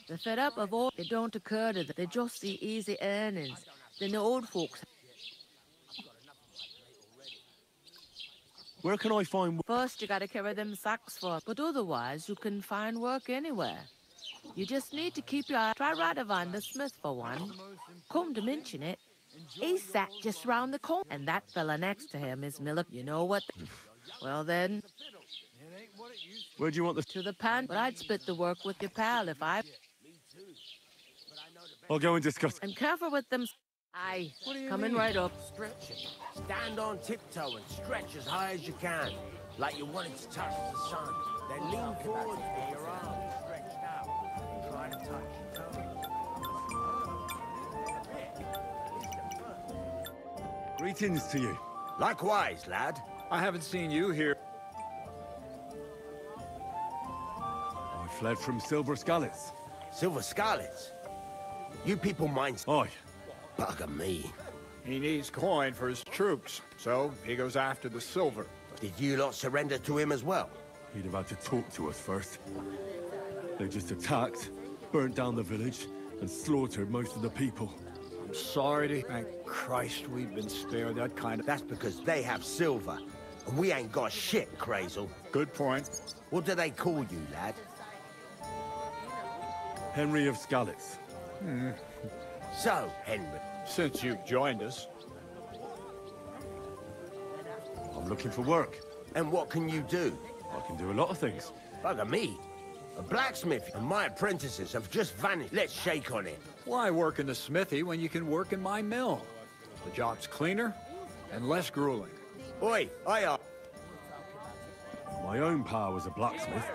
They're fed up of all. It don't occur to them. They just see easy earnings. Then the old folks. Where can I find... First, you gotta carry them sacks for, but otherwise, you can find work anywhere. You just need to keep your eye. Try Radovan the Smith for one. Come to mention it, he's sat just round the corner, and that fella next to him is Miller. You know what? Well then, Where do you want the... to the pan. But I'd split the work with your pal if I. I'll go and discuss. And careful with them. Aye, coming right up. Stretching. Stand on tiptoe and stretch as high as you can, like you wanted to touch the sun. Then lean forward with your arms stretched out and try to touch your toes. Greetings to you. Likewise, lad. I haven't seen you here. I fled from Silver Scalets. Silver Scarlets. You people mind... Aye. Bugger me. He needs coin for his troops, so he goes after the silver. Did you lot surrender to him as well? He'd have had to talk to us first. They just attacked, burnt down the village, and slaughtered most of the people. I'm sorry to... Thank Christ we've been spared that kind of... That's because they have silver, and we ain't got shit, Crazel. Good point. What do they call you, lad? Henry of Scalets. So, Henry. Since you've joined us. I'm looking for work. And what can you do? I can do a lot of things. Bugger me. A blacksmith and my apprentices have just vanished. Let's shake on it. Why work in the smithy when you can work in my mill? The job's cleaner and less grueling. Oi, aye. My own pa was a blacksmith,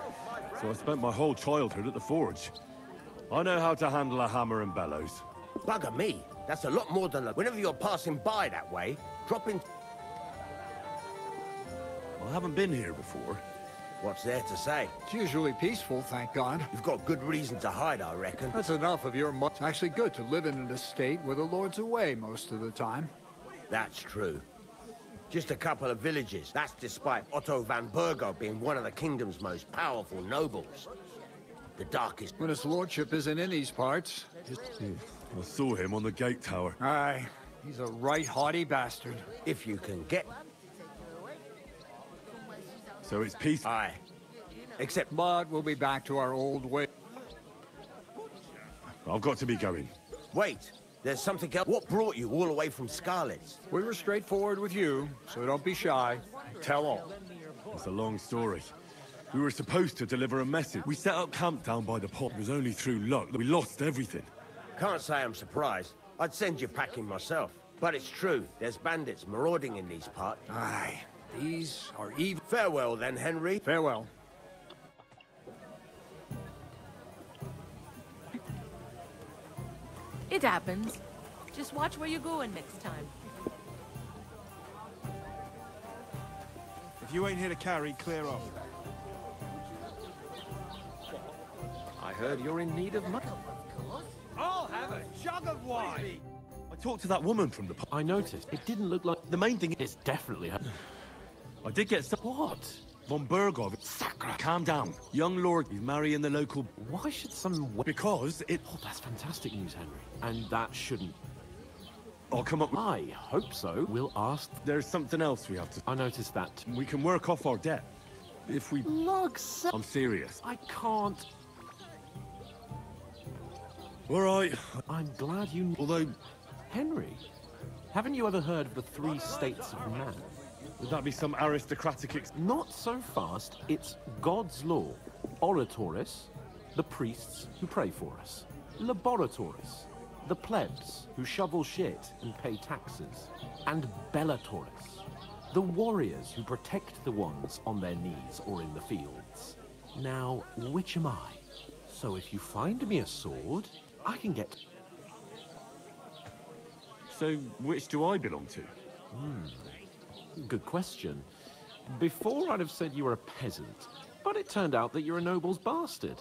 so I spent my whole childhood at the forge. I know how to handle a hammer and bellows. Bugger me. That's a lot more than whenever you're passing by that way, dropping... I haven't been here before. What's there to say? It's usually peaceful, thank God. You've got good reason to hide, I reckon. That's enough of your It's actually good to live in an estate where the Lord's away most of the time. That's true. Just a couple of villages. That's despite Otto van Burgo being one of the kingdom's most powerful nobles. The darkest... When his lordship isn't in these parts, I saw him on the gate tower. Aye, he's a right haughty bastard. If you can get... So it's peace. Aye. Except... But we'll be back to our old way. I've got to be going. Wait, there's something else. What brought you all the way from Scarlet's? We were straightforward with you, so don't be shy. Tell all. It's a long story. We were supposed to deliver a message. We set up camp down by the pot. It was only through luck that we lost everything. Can't say I'm surprised. I'd send you packing myself. But it's true, there's bandits marauding in these parts. Aye, these are evil. Farewell then, Henry. Farewell. It happens. Just watch where you're going next time. If you ain't here to carry, clear off. I heard you're in need of money. I'll have a jug of wine! I talked to that woman from the pot. I noticed. It didn't look like... The main thing It's definitely her. I did get some... What? Von Burgov. Sacra. Calm down. Young lord, he's marrying the local... Why should some... Because it... Oh, that's fantastic news, Henry. And that shouldn't... I'll come up with... I hope so. We'll ask... There's something else we have to... I noticed that. We can work off our debt. If we... Lugs. I'm serious. I can't... All right. I'm glad you... Although... Henry, haven't you ever heard of the 3 states of man? Would that be some aristocratic... Not so fast. It's God's law. Oratoris, the priests who pray for us. Laboratoris, the plebs who shovel shit and pay taxes. And Bellatoris, the warriors who protect the ones on their knees or in the fields. Now, which am I? So if you find me a sword, I can get... So, which do I belong to? Good question. Before I'd have said you were a peasant, but it turned out that you're a noble's bastard.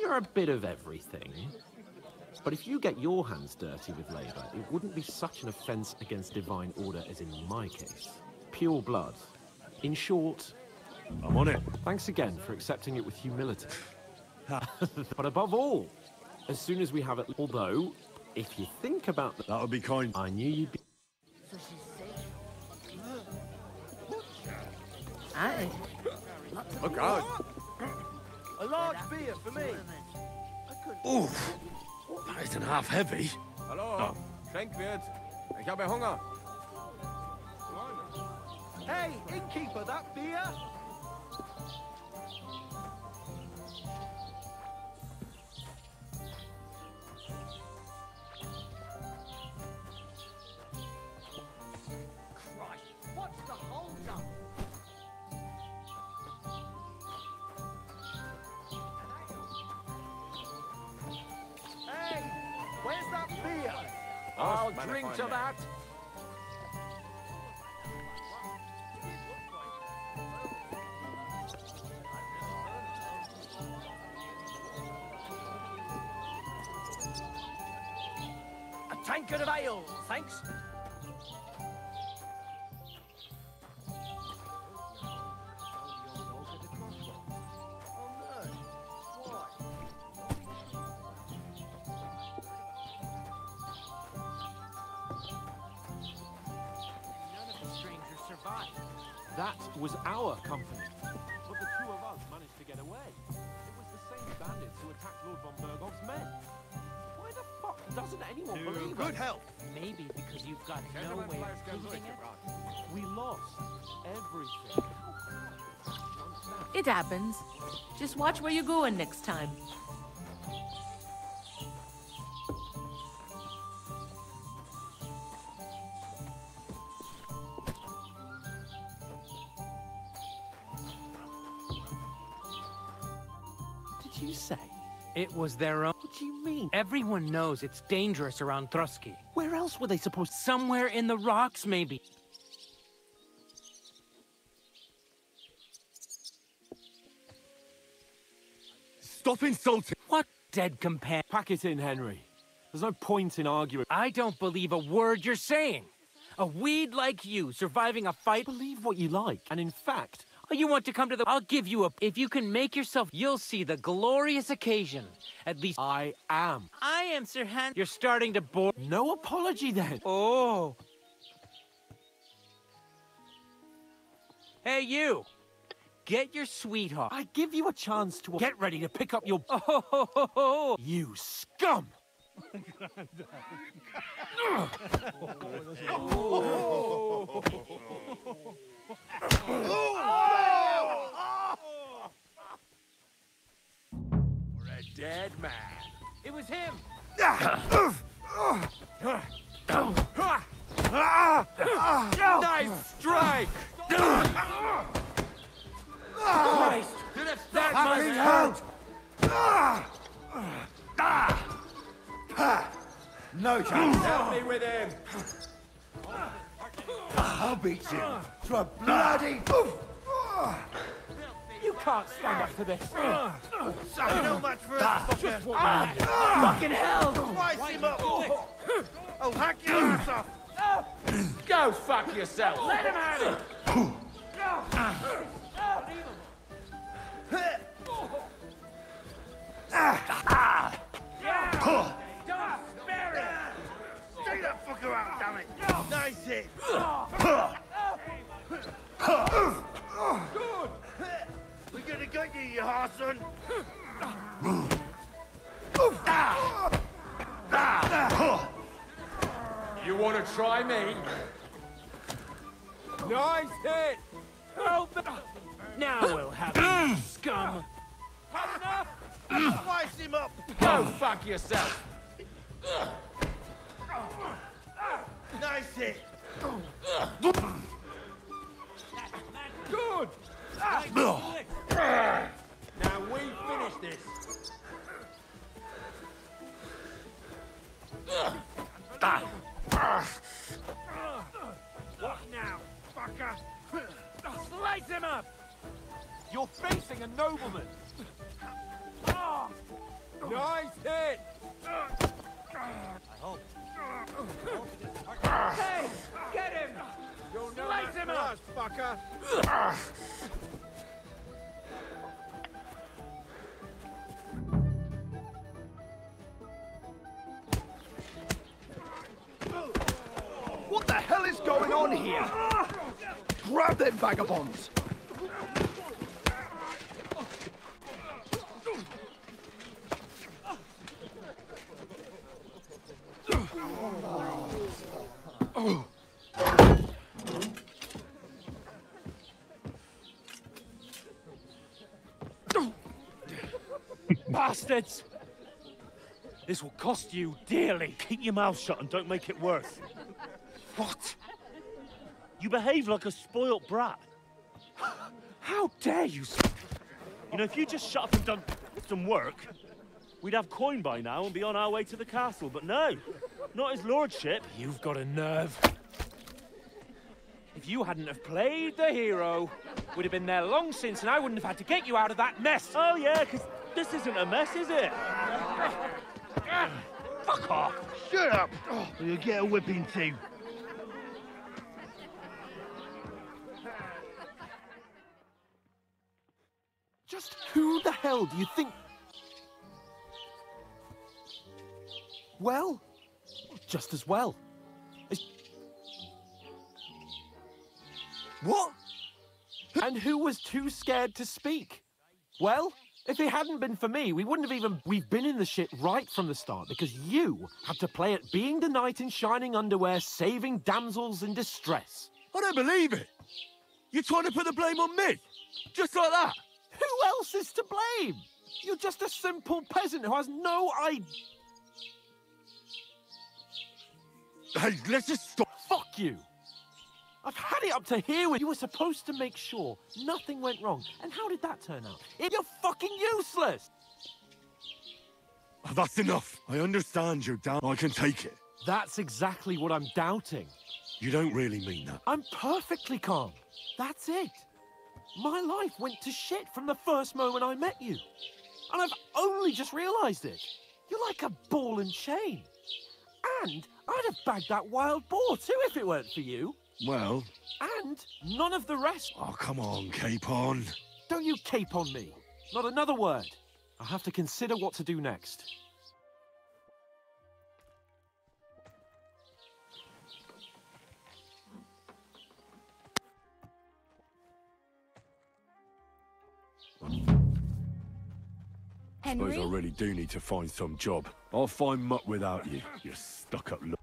You're a bit of everything. But if you get your hands dirty with labor, it wouldn't be such an offense against divine order as in my case. Pure blood. In short, I'm on it. Thanks again for accepting it with humility. But above all, as soon as we have it, although, if you think about that, That would be kind. I knew you'd be. Aye. Look out. A large beer for me. Oof. That isn't half heavy. Hallo, Schenkwirt. Ich habe Hunger. Hey, innkeeper, that beer? Christ, what's the hold up? Hey, where's that beer? I'll drink to that. A tankard of ale, thanks. That was our company. But the two of us managed to get away. It was the same bandits who attacked Lord von Bergov's men. Why the fuck doesn't anyone believe Good us? health. Maybe because you've got no way of proving it. We lost everything. It happens. Just watch where you're going next time. Did you say? It was their own. What do you mean? Everyone knows it's dangerous around Thruski. Where else were they supposed to? Somewhere in the rocks, maybe. Stop insulting. What dead companion? Pack it in, Henry. There's no point in arguing. I don't believe a word you're saying. A weed like you surviving a fight. Believe what you like, and in fact, Oh, you want to come to the... I'll give you a... If you can make yourself... You'll see the glorious occasion. At least... I am. I am, Sir Han. You're starting to bore... No apology then. Oh. Hey, you. Get your sweetheart. I give you a chance to... Get ready to pick up your... Oh. You scum! We're a dead man. It was him. Nice strike! Christ. That must hurt. No chance. Help me with him. I'll beat you to a bloody... You can't stand up to this. You know much for us, fucker. Fucking hell. Slice him up. I'll hack your ass off. Go fuck yourself. Let him have it. Take that fucker out, damn it. Nice hit. Good. We're gonna get you, you harson. You want to try me? Nice hit. Now we'll have you, scum. Slice him up. Go fuck yourself. Nice hit. Good. Now we finish this. What now, fucker? Slice him up. You're facing a nobleman. Nice hit. Hey, get him. You'll know Slice that him for up. us, fucker. here! Grab them vagabonds! Bastards! This will cost you dearly. Keep your mouth shut and don't make it worse. What? You behave like a spoilt brat. How dare you? You know, if you just shut up and done some work, we'd have coin by now and be on our way to the castle. But no, not his lordship. You've got a nerve. If you hadn't have played the hero, we'd have been there long since, and I wouldn't have had to get you out of that mess. Oh yeah, because this isn't a mess, is it? Fuck off! Shut up! Or you'll get a whipping too. Just who the hell do you think? Well, just as well. What? And who was too scared to speak? Well, if it hadn't been for me, we wouldn't have even... We've been in the shit right from the start because you had to play at being the knight in shining underwear, saving damsels in distress. I don't believe it. You're trying to put the blame on me? Just like that? Who else is to blame? You're just a simple peasant who has no idea. Hey, let's just stop. Fuck you. I've had it up to here with you. Were supposed to make sure nothing went wrong. And how did that turn out? You're fucking useless. Oh, that's enough. I understand you're down. I can take it. That's exactly what I'm doubting. You don't really mean that. I'm perfectly calm. That's it. My life went to shit from the first moment I met you. And I've only just realized it. You're like a ball and chain. And I'd have bagged that wild boar too if it weren't for you. Well... And none of the rest. Oh, come on, Capon. Don't you cape on me. Not another word. I'll have to consider what to do next. Henry? Suppose I really do need to find some job. I'll find muck without you, you stuck-up look.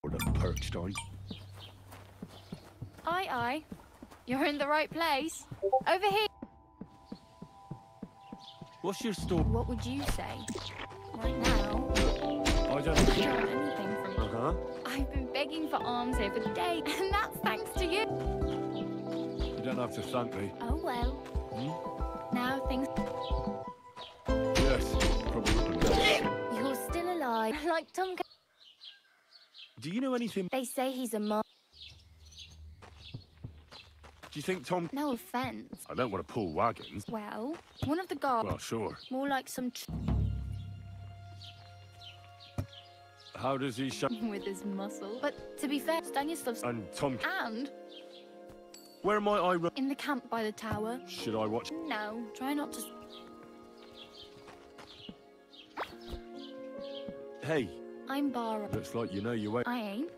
Or the perched on. Aye, aye. You're in the right place. Over here. What's your story? What would you say? Right now, I don't I don't want anything from you. Uh-huh. I've been begging for alms here for days, and that's thanks to you. You don't have to thank me. Oh, well. Hmm? Now things... Yes, probably. You're still alive, like Tom... Do you know anything? They say he's a monster. Do you think Tom... No offence. I don't want to pull wagons. Well, one of the guards... Well, sure. More like some... How does he show... with his muscle. But to be fair, Stanislav's... And Tom... And... Where am I? In the camp by the tower. Should I watch? No, try not to... Hey. I'm Bara. Looks like you know your way. I ain't.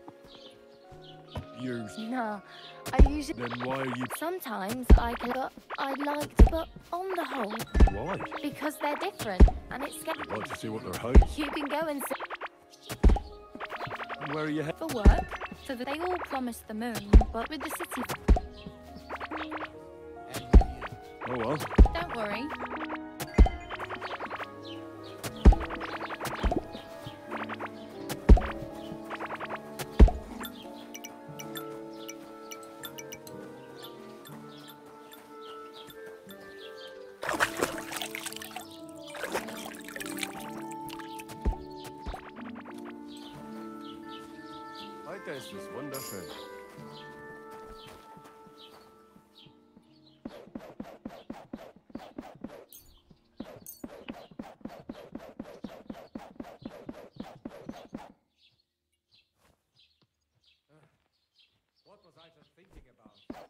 You... No, I usually... Then why are you... Sometimes I can... But I'd like to... But on the whole... Why? Because they're different, and it's scary. I'd like to see what they're hiding. You can go and see... Where are you headed? For work. So that they all promised the moon, but with the city... Oh, well. Don't worry. Heute ist es wunderschön. was I just thinking about?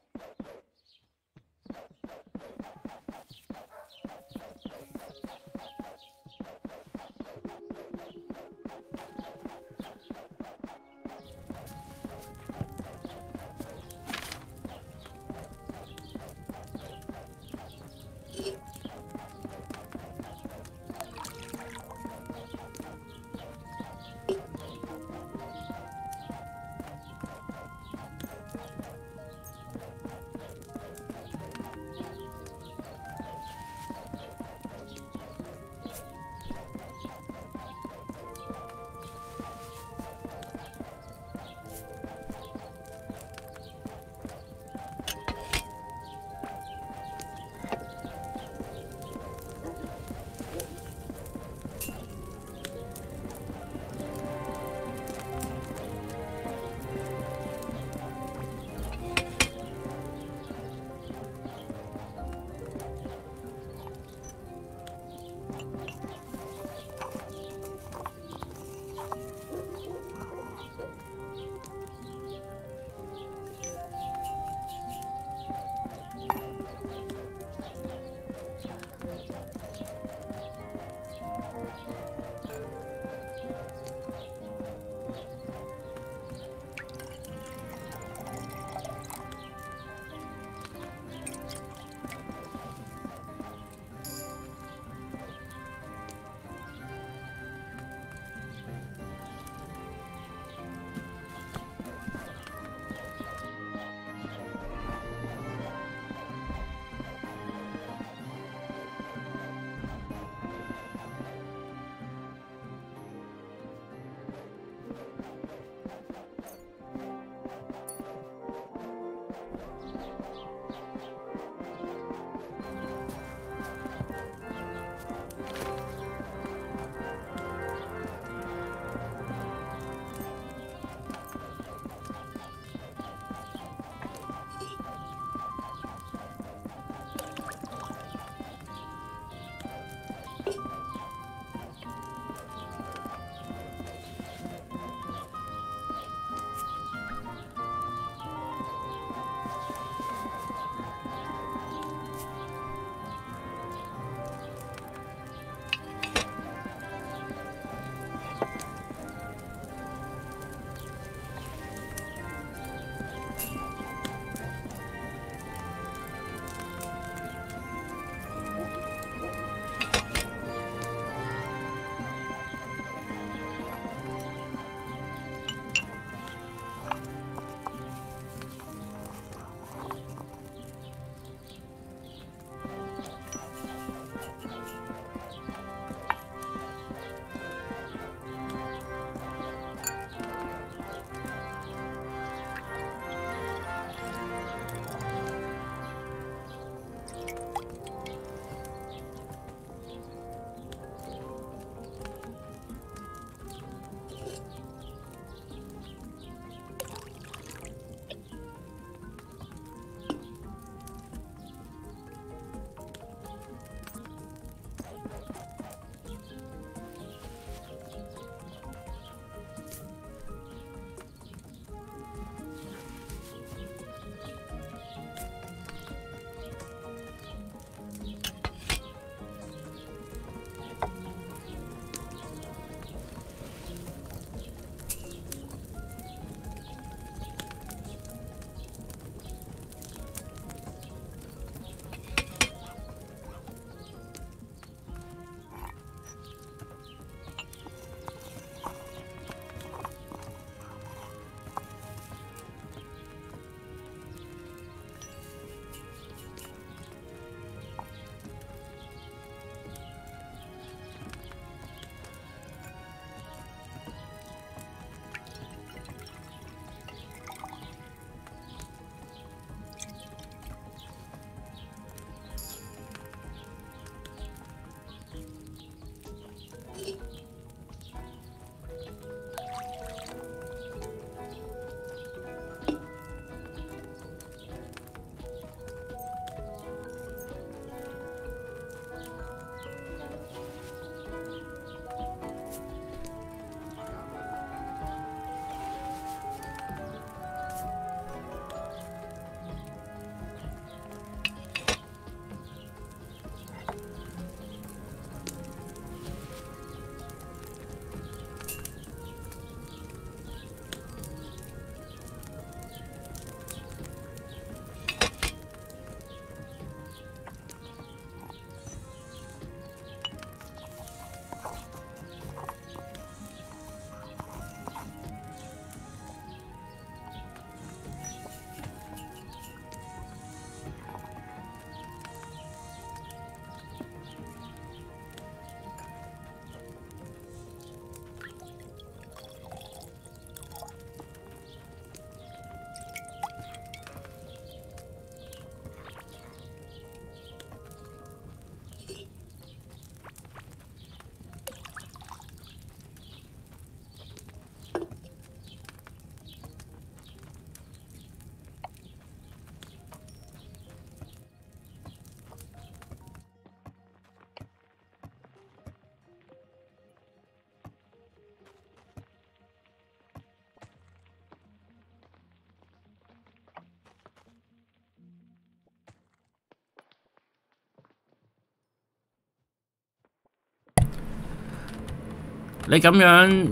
你咁樣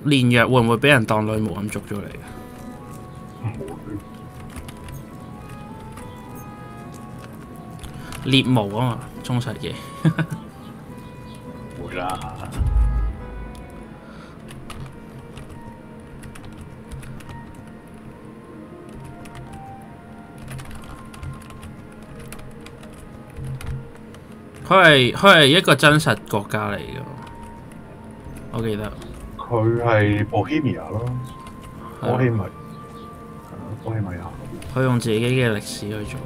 練藥會唔會俾人當女巫咁捉咗你？獵巫啊嘛，中世紀。會啦。佢係一個真實國家嚟嘅，我記得。佢係波希米亞咯，波希米亞。佢用自己嘅歷史去做。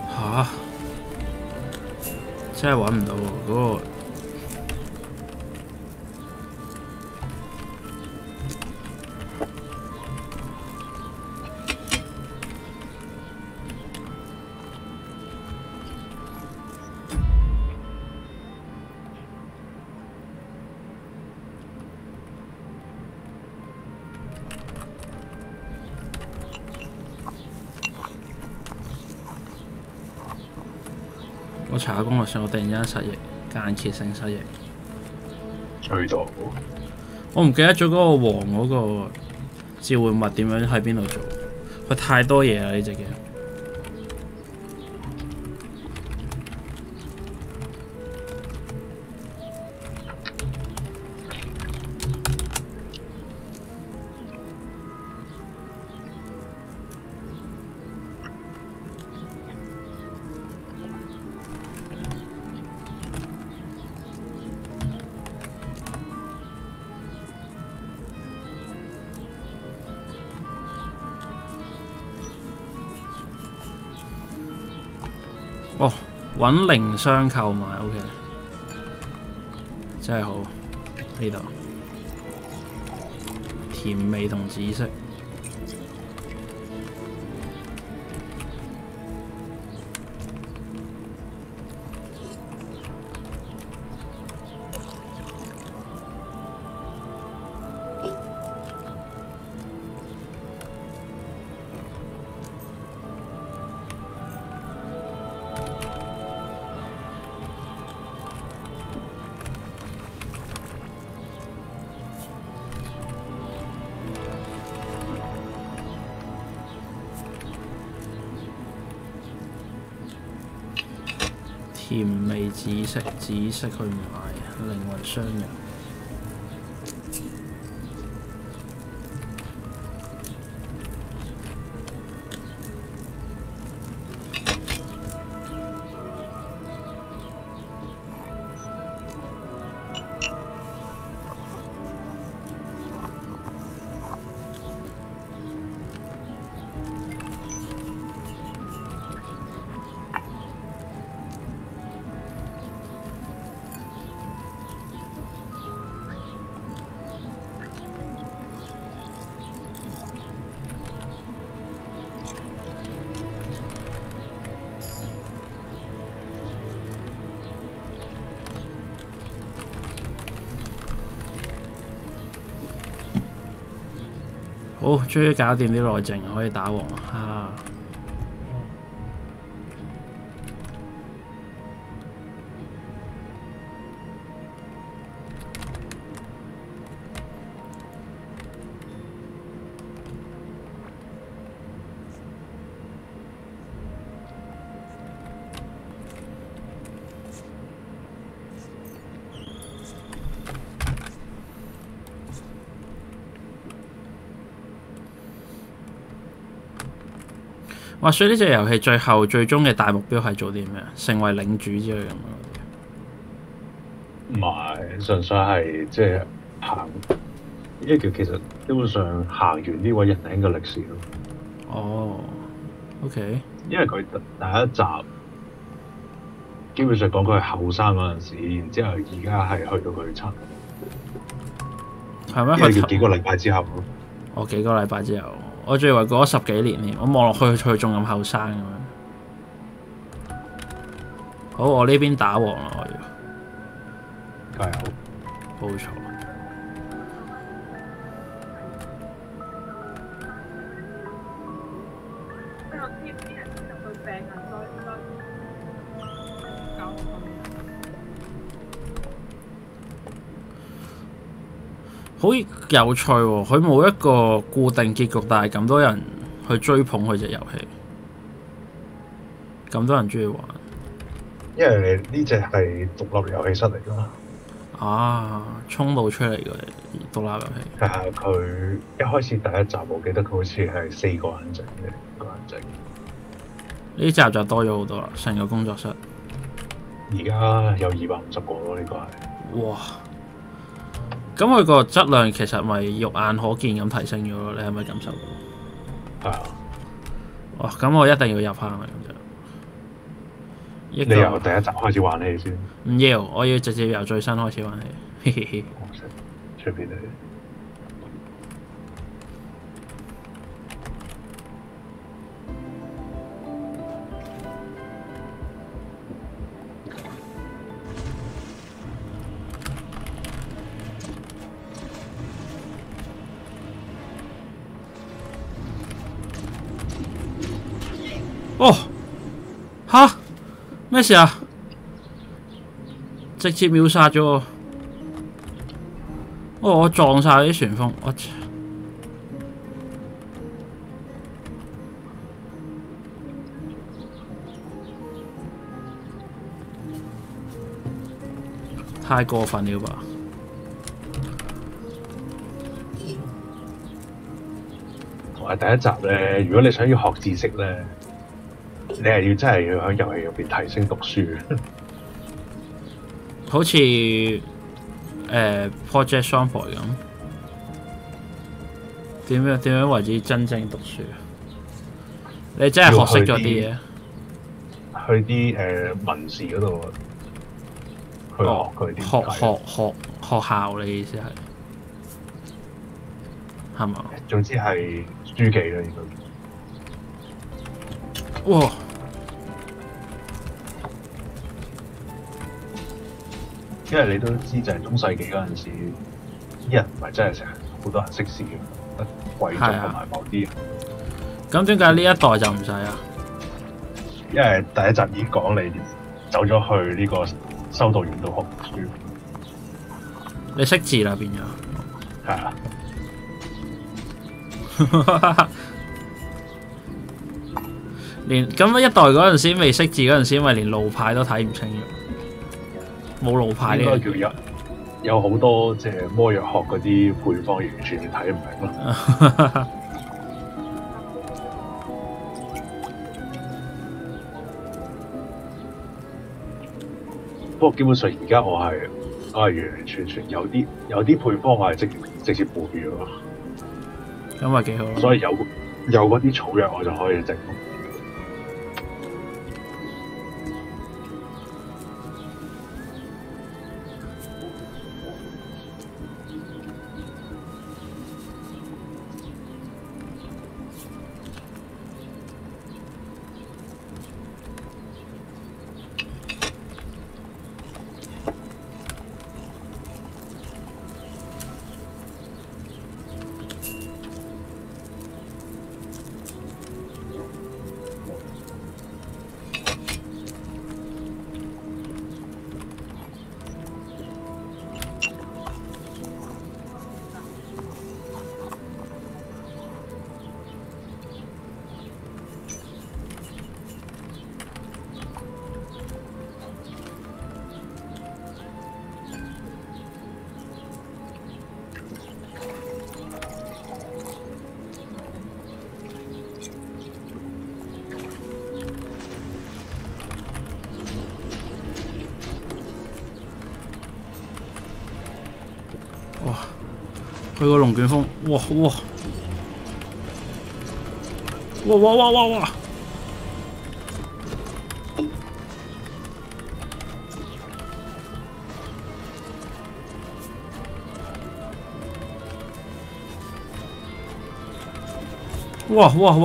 嚇！真係揾唔到喎，嗰個。我查下攻略上，我突然間失憶，間歇性失憶。最多。我唔記得咗嗰個王嗰個召喚物點樣喺邊度做，佢太多嘢啦呢隻 game。哦，揾靈商購買 ，OK， 真係好呢度，甜味同紫色。甜味紫色，紫色去買靈魂商人。好，終於搞掂啲內政，可以打王啊！話說呢隻遊戲最終嘅大目標係做啲咩？成為領主之類咁樣。唔係，純粹係即係行，因為其實基本上行完呢位人名嘅歷史咯。哦 ，OK。因為佢第一集基本上講佢係後生嗰陣時，然之後而家係去到佢差。係咩？因為要幾個禮拜之後咯。哦，幾個禮拜之後。我仲以為過咗10幾年添，我望落去佢仲咁後生咁樣。好，我呢邊打王啦，我要。加油！報仇。好有趣喎！佢冇一個固定結局，但係咁多人去追捧佢隻遊戲，咁多人中意玩。因為呢隻係獨立遊戲室嚟㗎嘛。啊，衝到出嚟嘅獨立遊戲。係啊，佢一開始第一集我記得佢好似係4個人整嘅，5個人整。呢集就多咗好多啦，成個工作室。而家有250個咯，呢個係。哇！咁佢個質量其實咪肉眼可見咁提升咗咯？你係咪感受到？係啊。哇！咁我一定要入坑啦，咁就。你由第一集開始玩起先。唔要，我要直接由最新開始玩起。嘻嘻嘻。隨便你。哦，吓咩事啊？直接秒殺咗我！哦，我撞晒啲旋風，我太過分了吧！同埋第一集咧，如果你想要學知識咧，你係要真係要喺遊戲入邊提升讀書嘅。好似Project Zomboid 咁，點樣為之真正讀書？你真係學識咗啲嘢。去啲文字嗰度去學佢啲學校，你意思係嘛？總之係書記啦，應該。哇！因為你都知就係中世紀嗰陣時，啲人唔係真係成日好多人識字嘅，得貴族同埋某啲人。咁點解呢一代就唔使啊？因為第一集已經講你走咗去呢個修道院度學書。你識字啦，變咗。係啊。連咁一代嗰陣時未識字嗰陣時，咪連路牌都睇唔清嘅。冇路牌呢？應該叫有好多即係魔藥學嗰啲配方，完全睇唔明咯。不過基本上而家我係完完全全有啲配方我係直接背咗。咁咪幾好咯。所以有嗰啲草藥我就可以整。哇！佢個龍捲風，哇！哇！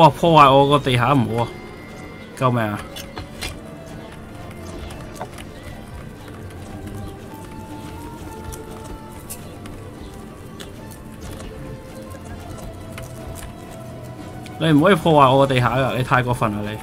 破壞我個地下唔好啊！救命啊！你唔可以破壞我個地下㗎，你太過分啦你！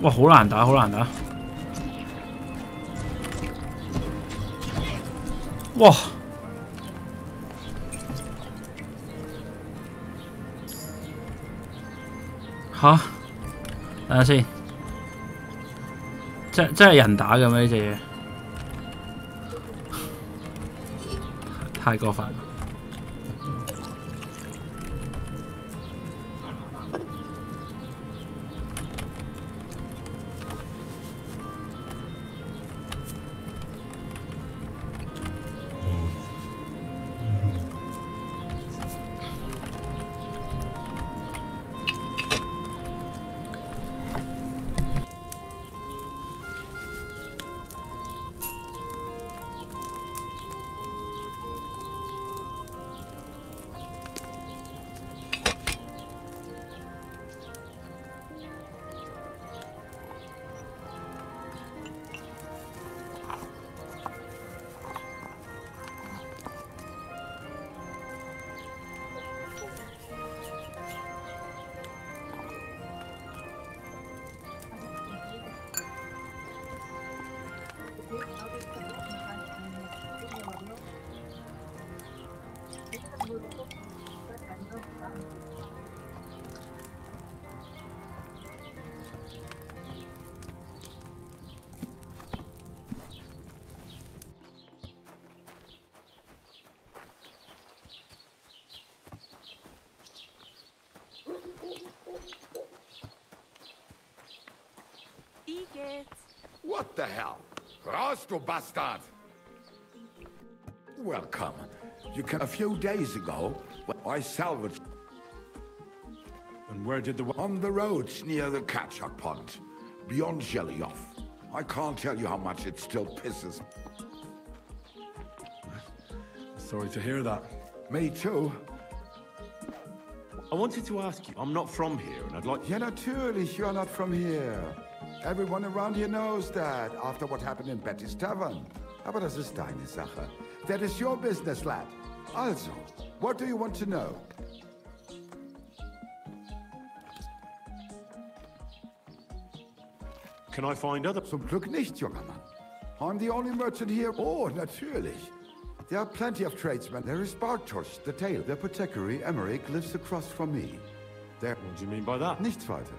哇，好難打，好難打！哇！吓？等下先，真係人打嘅咩？呢隻嘢太過分。What the hell? Raus, du Bastard! Welcome. You can. A few days ago, I salvaged. And where did the... On the roads near the catch-up pond, beyond Jelly-Off. I can't tell you how much it still pisses. Sorry to hear that. Me too. I wanted to ask you, I'm not from here, and I'd like... Ja, natürlich, you're not from here. Everyone around here knows that, after what happened in Betty's Tavern. Aber das ist deine Sache. That is your business, lad. Also, what do you want to know? Can I find other... Zum Glück nicht, junger Mann. I'm the only merchant here. Oh, natürlich. There are plenty of tradesmen. There is Bartosz, the tailor. The apothecary, Emmerich, lives across from me. There... What do you mean by that? Nichts weiter.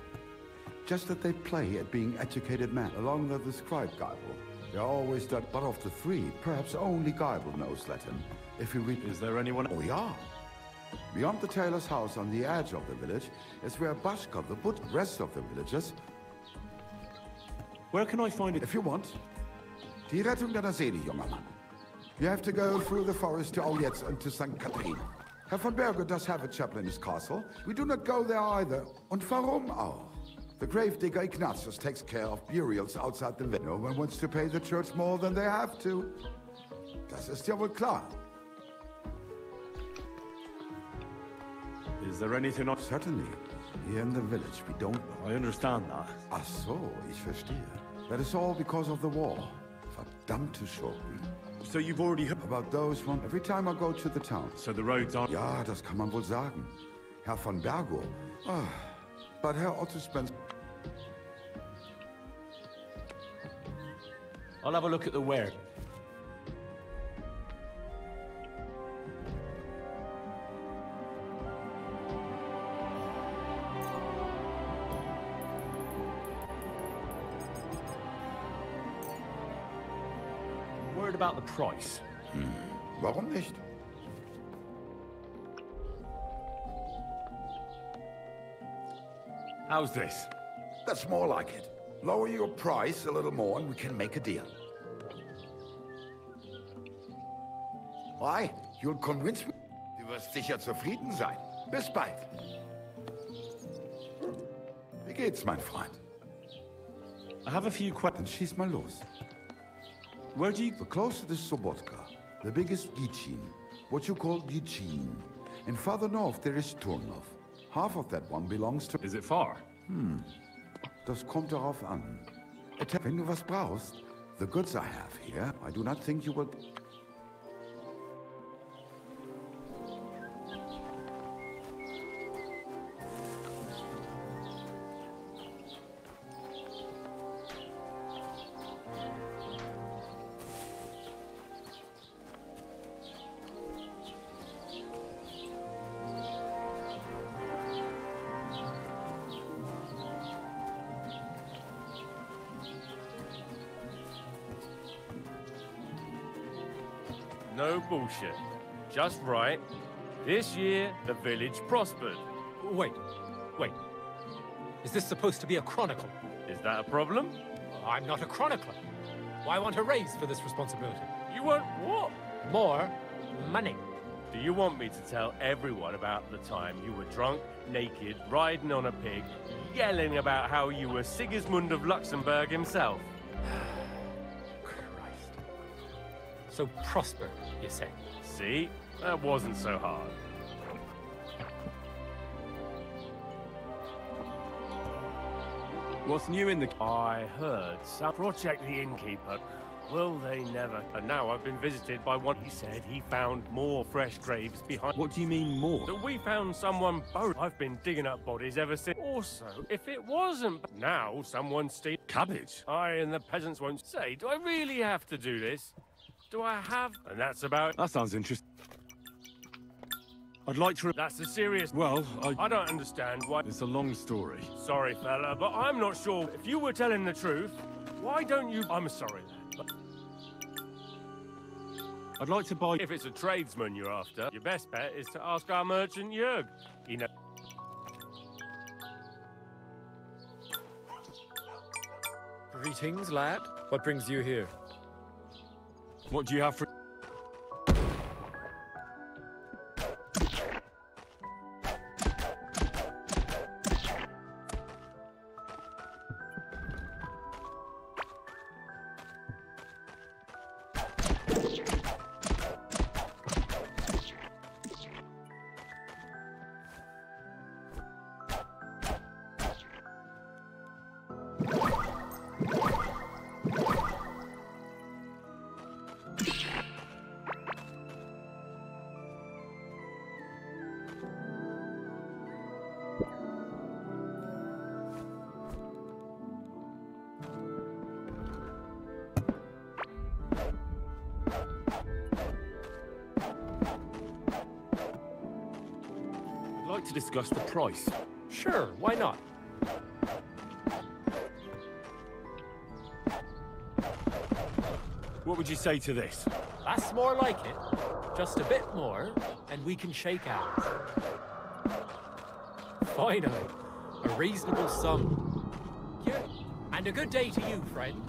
Just that they play at being educated men, along with the scribe Geibel. They're always that, but of the three, perhaps only Geibel knows Latin. If you read... Is there anyone... Oh, yeah. Beyond the tailor's house on the edge of the village is where Bashka, the rest of the villagers... Where can I find it? If you want. Die Rettung deiner Seele, junger Mann. You have to go through the forest to Oljetz and to St. Catherine. Herr von Berger does have a chapel in his castle. We do not go there either. Und warum auch? The gravedigger Ignatius takes care of burials outside the village. No one wants to pay the church more than they have to. Das ist ja wohl klar. Is there anything else? Certainly. Here in the village, we don't... I understand that. Ach so, ich verstehe. That is all because of the war. Verdammte Schurken. So you've already heard... About those from... Every time I go to the town. So the roads aren't... Ja, das kann man wohl sagen. Herr von Bergo. Ah, but Herr Otto spends... I'll have a look at the where. Worried about the price? Warum nicht? How's this? That's more like it. Lower your price a little more and we can make a deal. Why? You'll convince me. Du wirst sicher zufrieden sein. Bis bald. Wie geht's, mein Freund? I have a few questions. Dann schieß mal los. Where do you... The closer to Sobotka, the biggest Gichin. what you call Eugene. And farther north there is Turnov. Half of that one belongs to... Is it far? Das kommt darauf an. Wenn du was brauchst, the goods I have here, I do not think you will... No bullshit. Just right. This year, the village prospered. Wait. Is this supposed to be a chronicle? Is that a problem? I'm not a chronicler. Why want a raise for this responsibility? You want what? More money. Do you want me to tell everyone about the time you were drunk, naked, riding on a pig, yelling about how you were Sigismund of Luxembourg himself? So prosper, you say? See? That wasn't so hard. What's new in the... I heard some Project the Innkeeper. Will they never? And now I've been visited by one. He said he found more fresh graves behind. What do you mean more? That we found someone buried. I've been digging up bodies ever since. Also, if it wasn't... Now someone's stealing... Cabbage? I and the peasants won't say, do I really have to do this? Do I have? And that's about... That sounds interesting. I'd like to... That's a serious... Well, I don't understand why... It's a long story. Sorry, fella, but I'm not sure. If you were telling the truth, why don't you... I'm sorry, but... I'd like to buy... If it's a tradesman you're after, your best bet is to ask our merchant, Jörg. He knows... Greetings, lad. What brings you here? What do you have for... I'd like to discuss the price. Sure, why not? What would you say to this? That's more like it. Just a bit more, and we can shake hands. Finally, a reasonable sum. Yeah, and a good day to you, friend.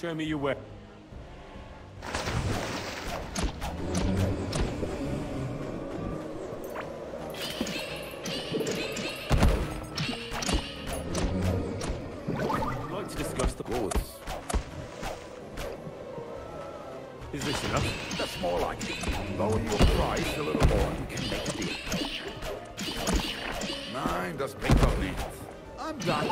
Show me your way. Nein, das bringt doch nichts. I'm done.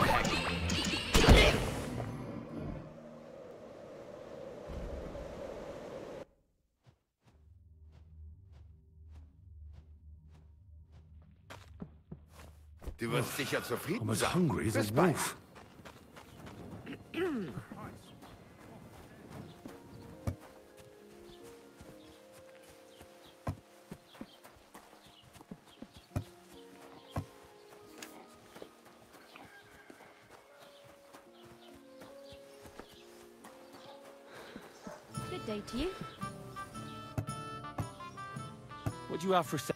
Du wirst sicher zufrieden I'm as sein. hungry as Bis a bald. wolf. Good day to you. What do you have for sale?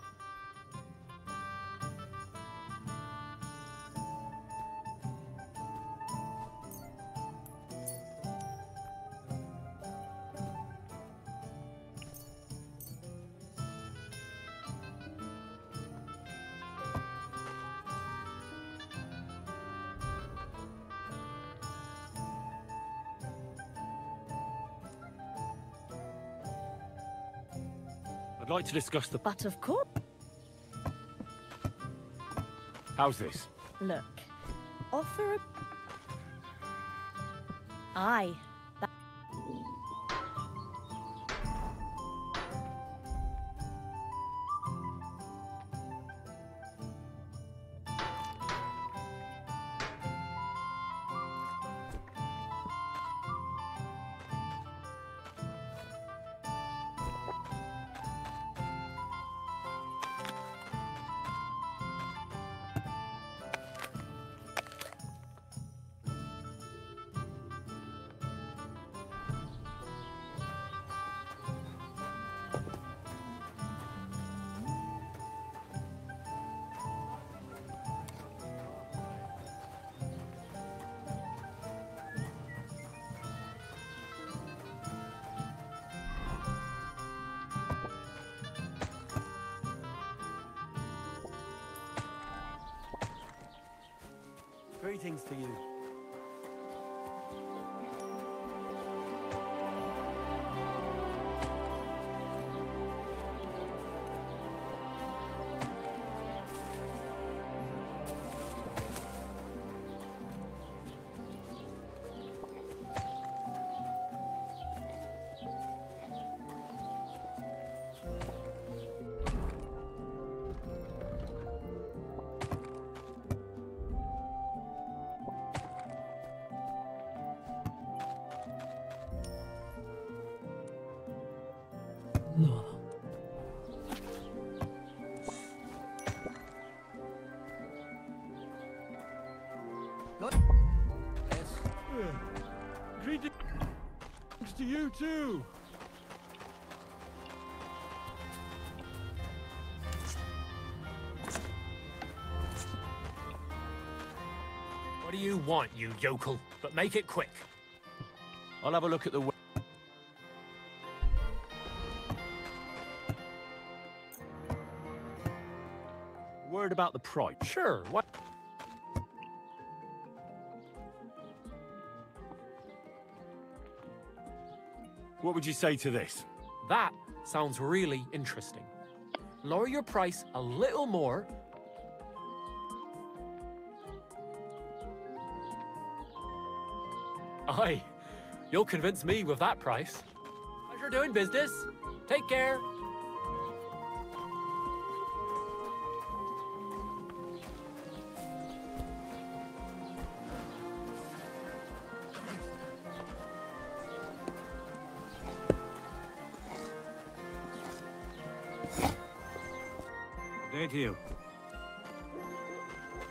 I'd like to discuss the... But of course. How's this? Look. Offer a... Aye. That... Greetings to you. Greetings to you too. What do you want, you yokel? But make it quick. I'll have a look at the... Word about the price. Sure, what? What would you say to this? That sounds really interesting. Lower your price a little more. Aye, you'll convince me with that price. Pleasure doing business. Take care. Thank you.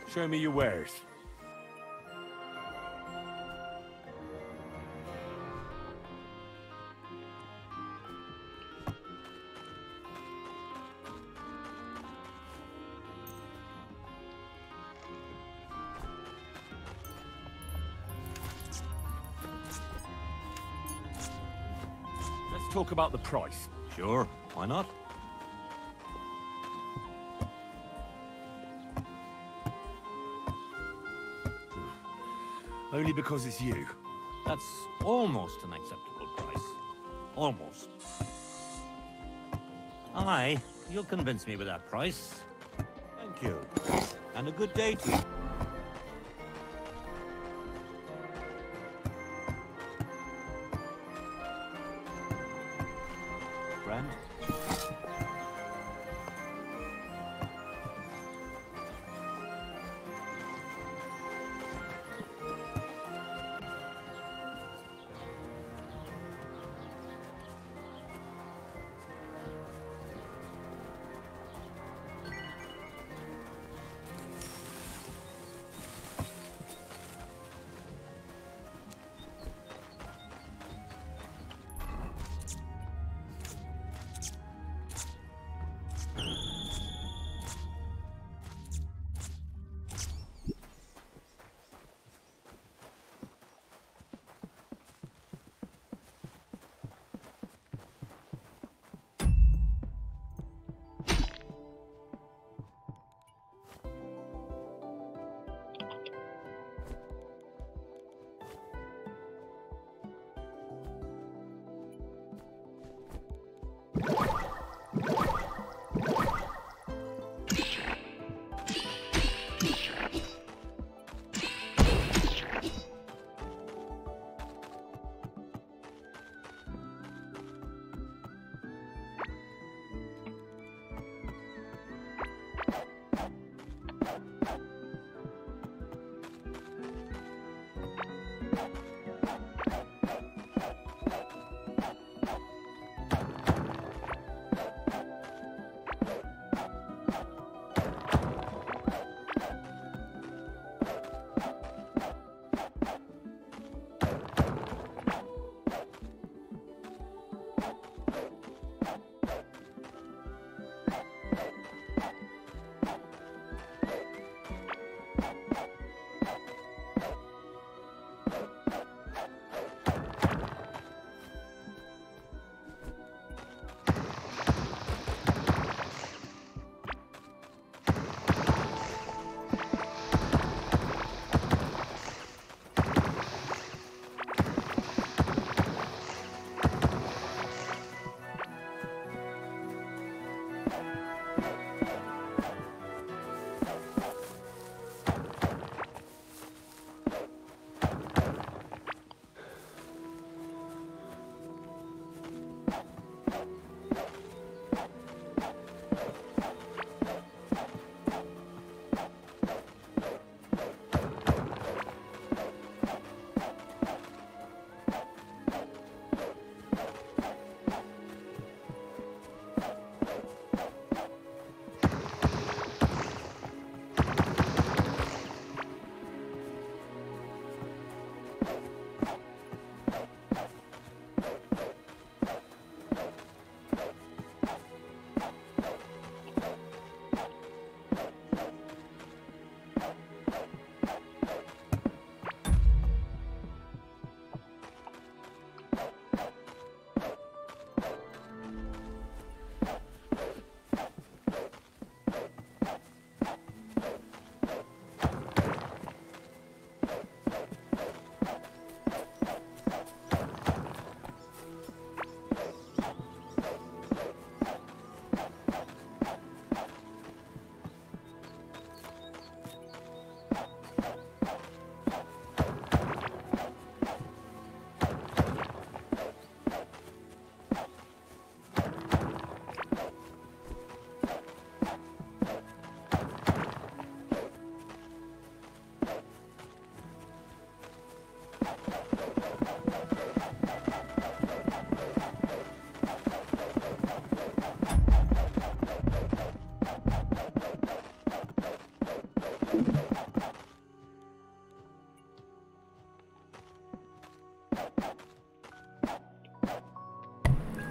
Show me your wares. Let's talk about the price. Sure, why not? Only because it's you. That's almost an acceptable price. Almost. Aye, you'll convince me with that price. Thank you. And a good day to you. Friend?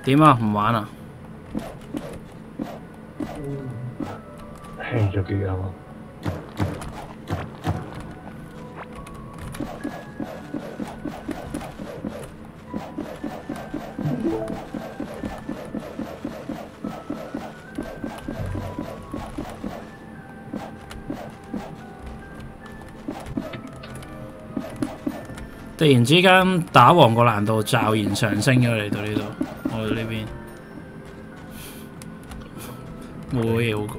點啊？唔玩啊？輕咗幾啊嘛？突然之間打王個難度驟然上升咗嚟到呢度，我哋呢邊冇嘢好講。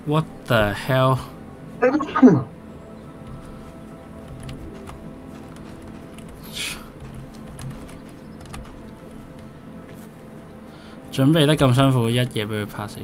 What the hell？ 準備得咁辛苦，一嘢俾佢拍死咗。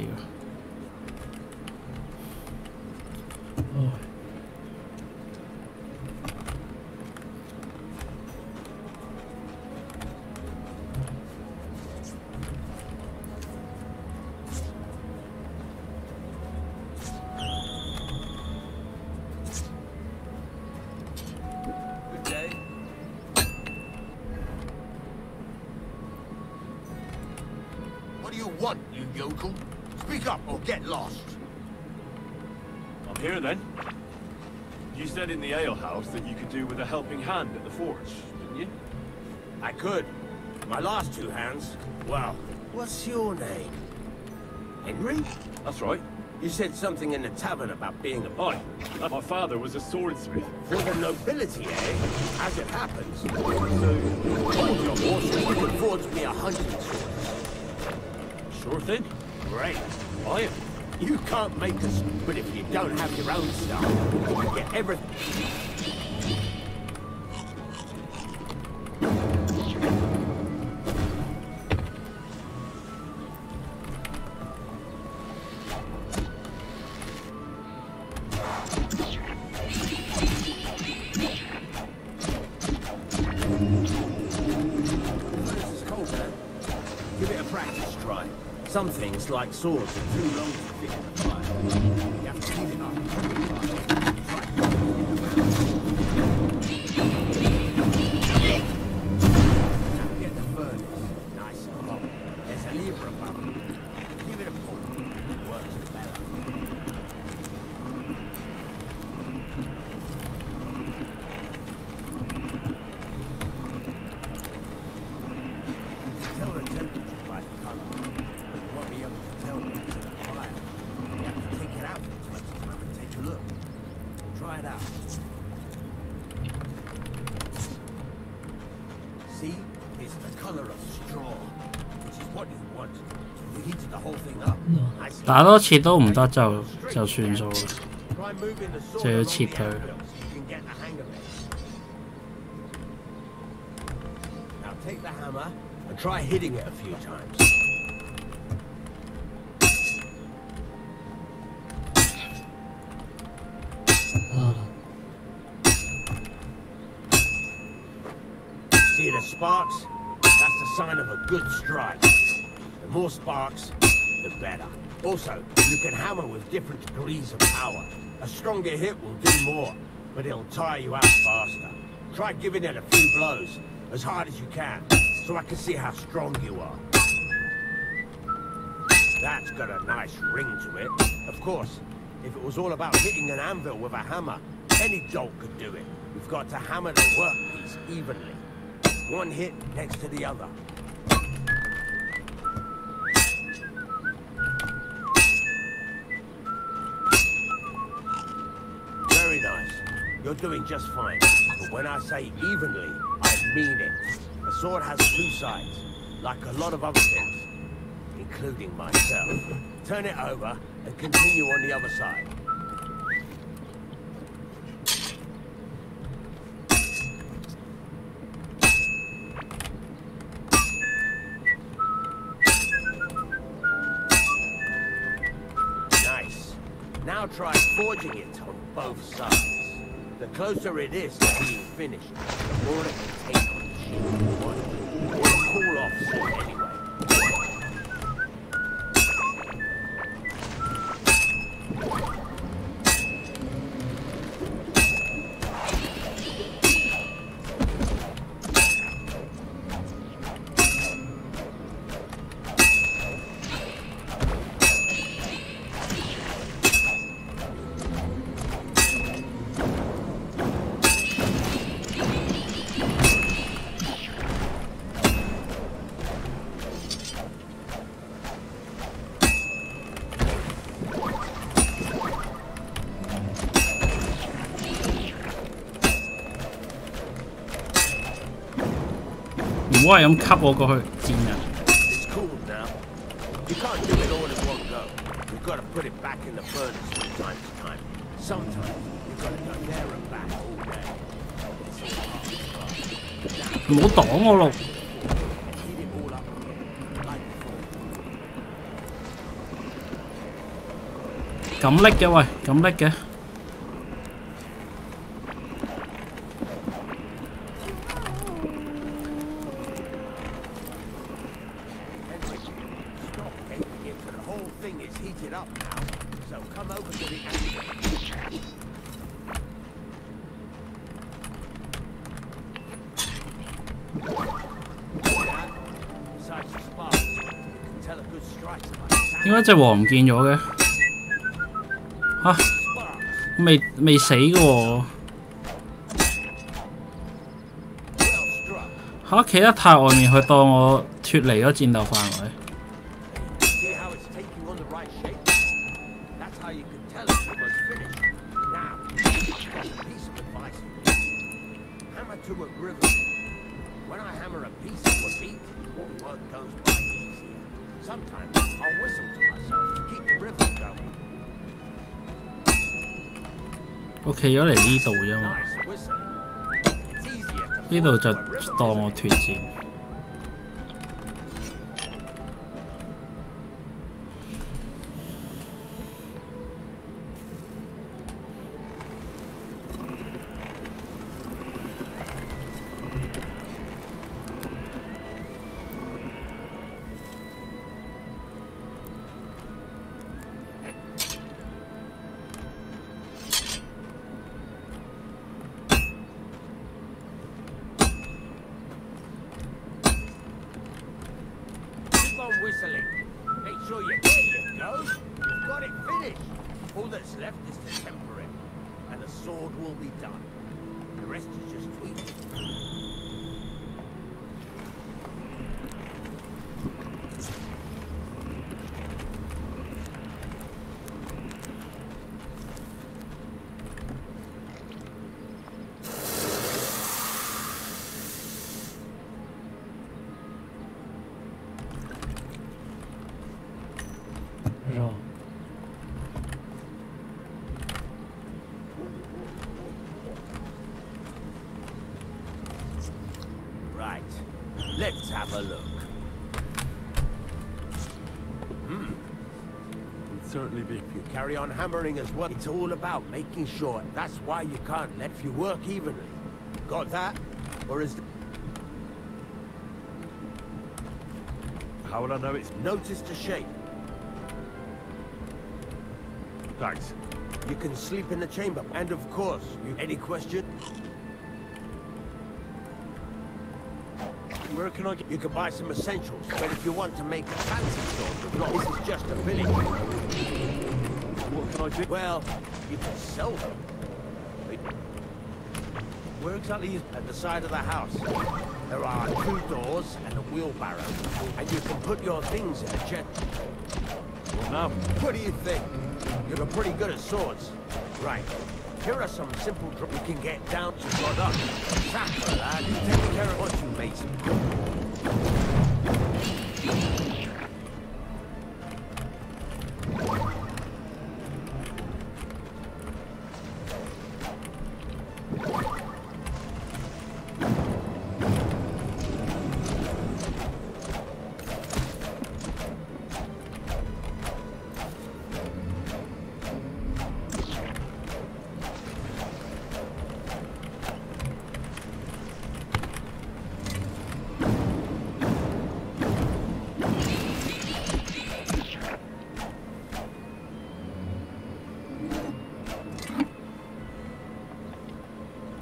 want, you yokel? Speak up or get lost. I'm here then. You said in the alehouse that you could do with a helping hand at the forge, didn't you? I could. My last two hands. Well, what's your name? Henry? That's right. You said something in the tavern about being a boy. My father was a swordsmith. For the nobility, eh? As it happens. So, hold your horses. You can forge me a hunting sword. Sure thing. Great. Buy it. You can't make us, but if you don't have your own stuff, you can get everything. Some things, like swords, are too long to fit in the fire. You have to heat it up. Now get the furnace nice and hot. There's a lever above it. Give it a pull. It works better. Tell the temperature by the color. Try it out. See? It's the color of straw, which is what you want. We heated the whole thing up. 打多次都唔得就算數啦，就要撤退。Now take the hammer and try hitting it a few times. See the sparks? That's the sign of a good strike. The more sparks, the better. Also, you can hammer with different degrees of power. A stronger hit will do more, but it'll tire you out faster. Try giving it a few blows, as hard as you can, so I can see how strong you are. That's got a nice ring to it. Of course, if it was all about hitting an anvil with a hammer, any dolt could do it. We've got to hammer the workpiece evenly. One hit next to the other. Very nice. You're doing just fine. But when I say evenly, I mean it. A sword has two sides, like a lot of other things, including myself. Turn it over and continue on the other side. Nice. Now try forging it on both sides. The closer it is to being finished, the more it can take on the sheet body. It'll cool off soon anyway.唔好係咁吸我過去賤人。It's cool now. You can't do it all in one go. You've got to put it back in the furnace from time to time. Sometimes you've got to go there and back all day. 唔好擋我咯！咁叻嘅喂，咁叻嘅。點解隻王唔見咗嘅？嚇、未死嘅喎！嚇，企得太外面，佢當我脱離咗戰鬥範圍。我企咗嚟呢度啫嘛，呢度就當我脱戰。Whistling. Make sure you there you go. You've got it finished. All that's left is to temper it, and the sword will be done. The rest is just tweaking. Right. Let's have a look. It'd certainly be. If you carry on hammering as well, it's all about making sure. That's why you can't let you work evenly. Got that? Or is... How would I know it's... Notice the shape. Thanks. You can sleep in the chamber. And of course, any question? Where can I get... You can buy some essentials, but if you want to make a fancy sword, this is just a village. What can I do? Well, you can sell them. Where exactly is... At the side of the house. There are 2 doors and a wheelbarrow. And you can put your things in a jet. What now? What do you think? You're pretty good at swords. Right. Here are some simple drills you can get down to product. Sapper, lad. Take care of what you made some good.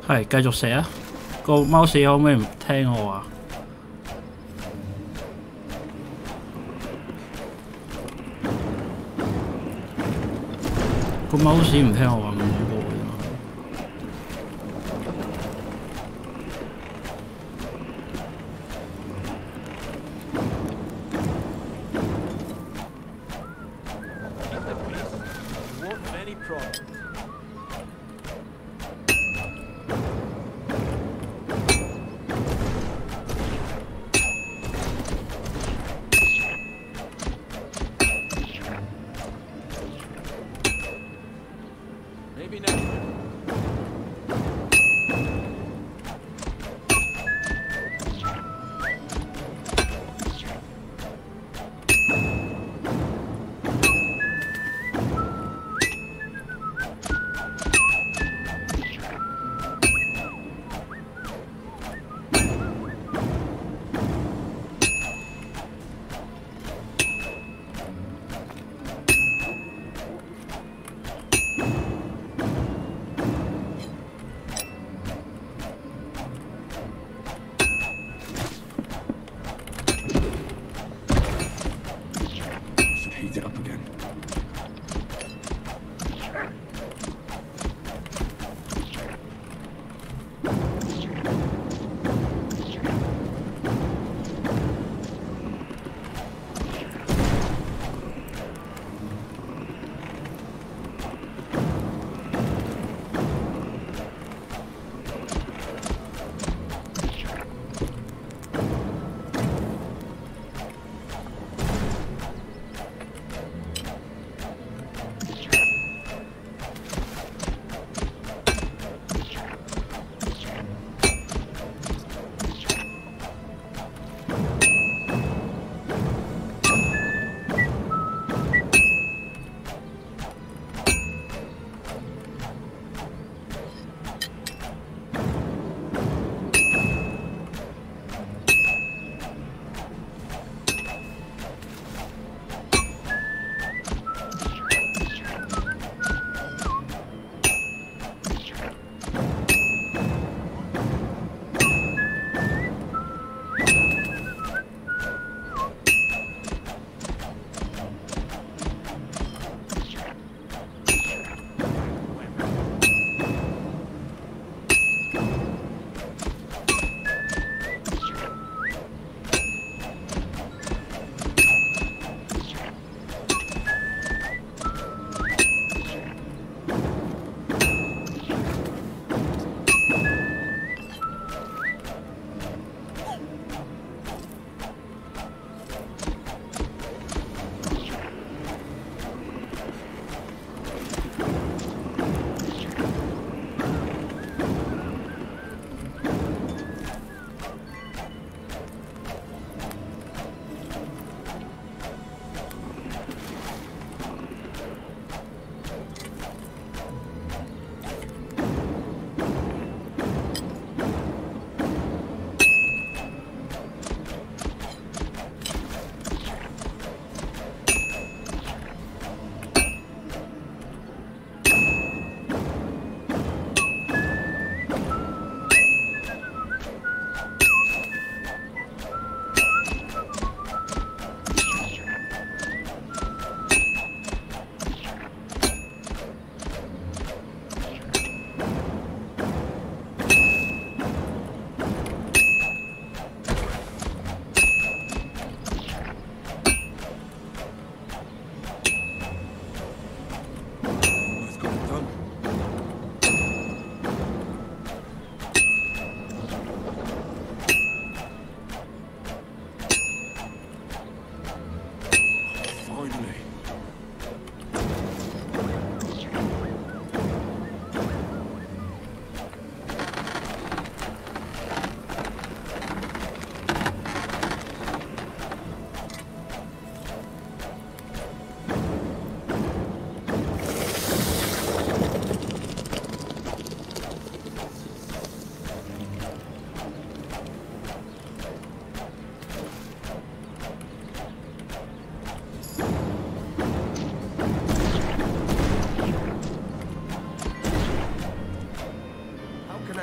係繼續食啊！個 mouse 可唔可以唔聽我話？個 mouse 唔聽我話咁恐怖嘅。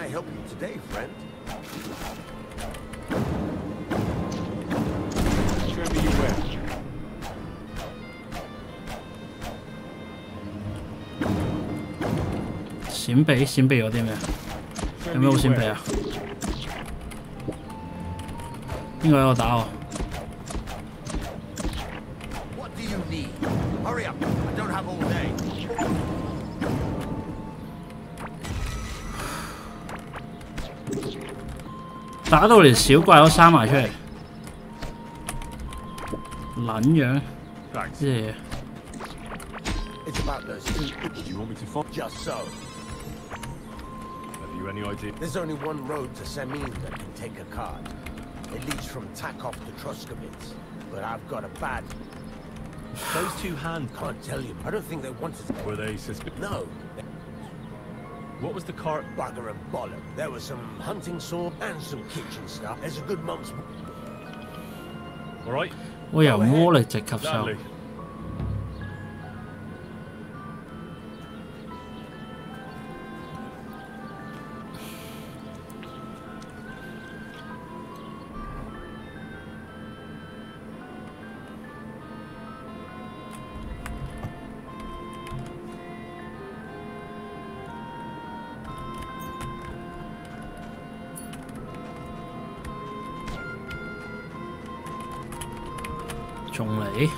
I help you today, friend? Show me your way. 閃避有啲咩？有咩好閃避啊？邊個喺度打我？ What do you need? Hurry up! I don't have all day. 打到連小怪都生埋出嚟，撚樣即係。 It's about those two. You want me to fight? Just so. Have you any idea? There's only one road to Semin that can take a cart. It leads from Takov to Troskovitz. But I've got a bad... Those two hands. Can't tell you. I don't think they wanted to... Were they suspicious? No. What was the cart? Bugger and bollock. There was some hunting sword and some kitchen stuff. There's a good month's... All right. 我由魔力值吸收。 Lovely. 仲嚟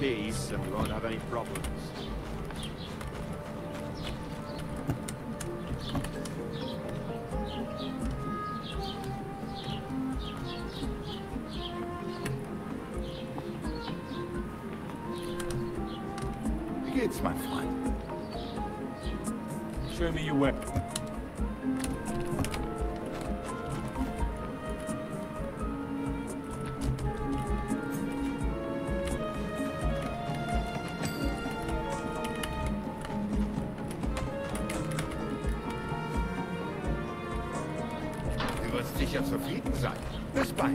？Peace, and we won't have any problems. geht's, mein Freund? Show me your way. Du wirst sicher zufrieden sein. Bis bald.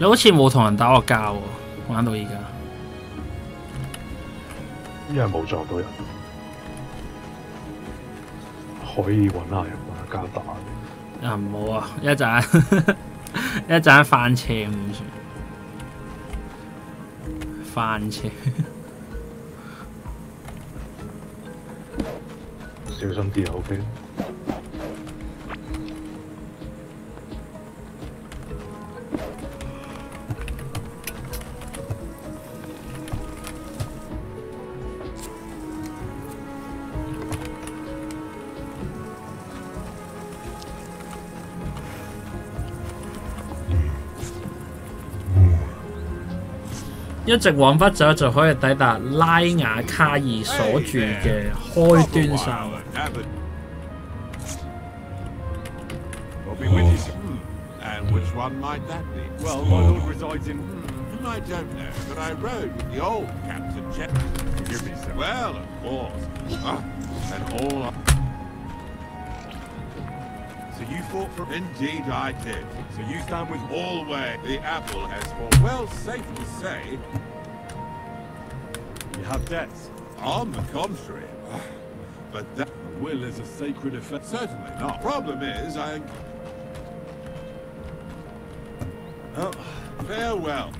你好似冇同人打過交喎，玩到而家。因為冇撞到人，可以揾下人揾下交打嘅。啊唔好啊！一陣一陣翻車咁算，翻車。小心啲啊 ，OK。一直往北走就可以抵達拉雅卡爾所住嘅開端山。And which one might that be? Well, my lord resides in... I don't know, but I rode with the old Captain Jet. Forgive me, sir. Well, of course. And all... So you fought for... Indeed I did. So you stand with Alway. The apple has fallen. Well, safe to say... You have debts? On the contrary. But that... A will is a sacred affair. Certainly not. Problem is, I... Oh, farewell.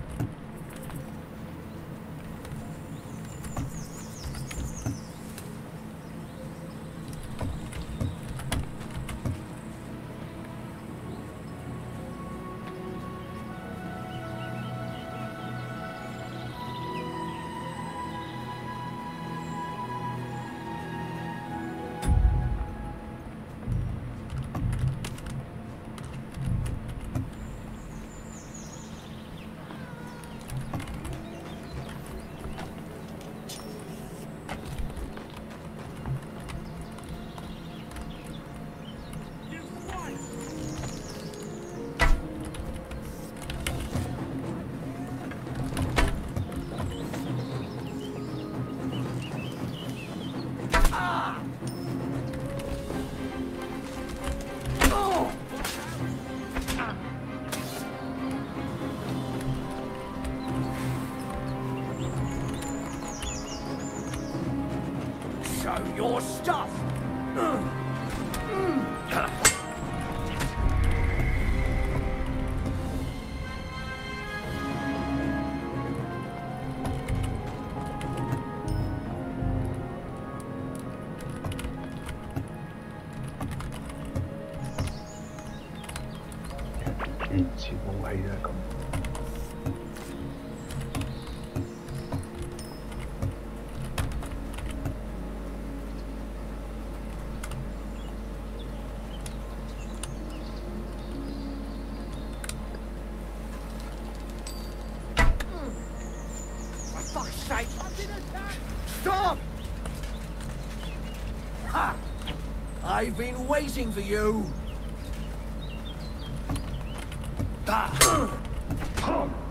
Your stuff! Stop! Ha! I've been waiting for you.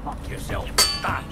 Fuck yourself. Ha!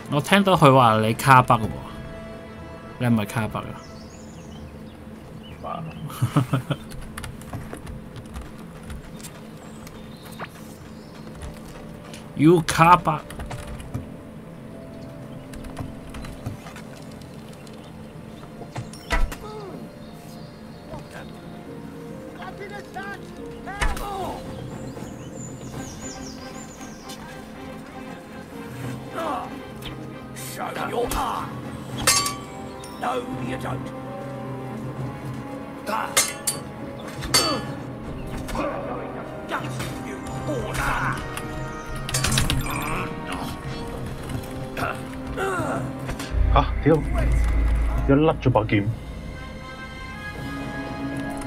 我聽到佢話你卡北喎，你係咪卡北啊？You 卡北。Show your heart. No, you don't. You order. 嚇！屌！一甩咗把劍。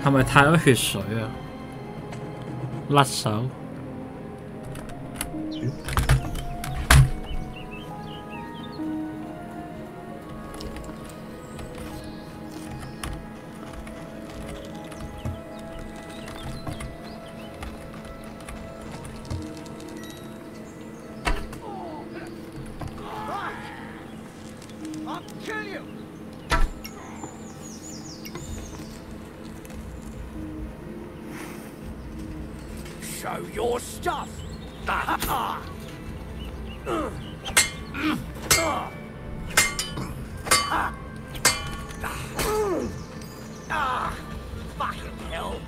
係咪太多血水啊？甩手。Show your stuff. Fucking hell.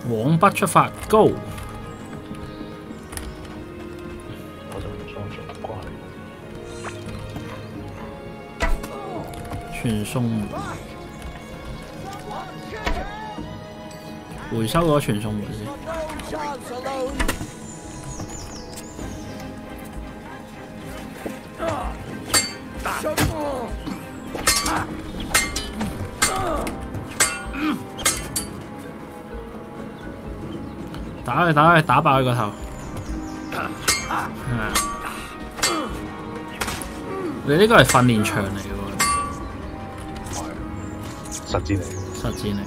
往北出發，Go！我就用雙腳過嚟。傳送門，回收咗傳送門先。打佢，打爆佢個頭！你呢個係訓練場嚟嘅喎，實戰嚟。實戰嚟。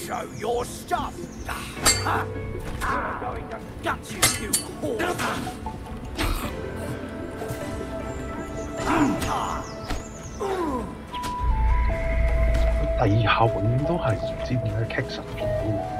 Show your stuff! I'm going to gut you, you whore! 第二下永遠都係唔知點解棘實咗。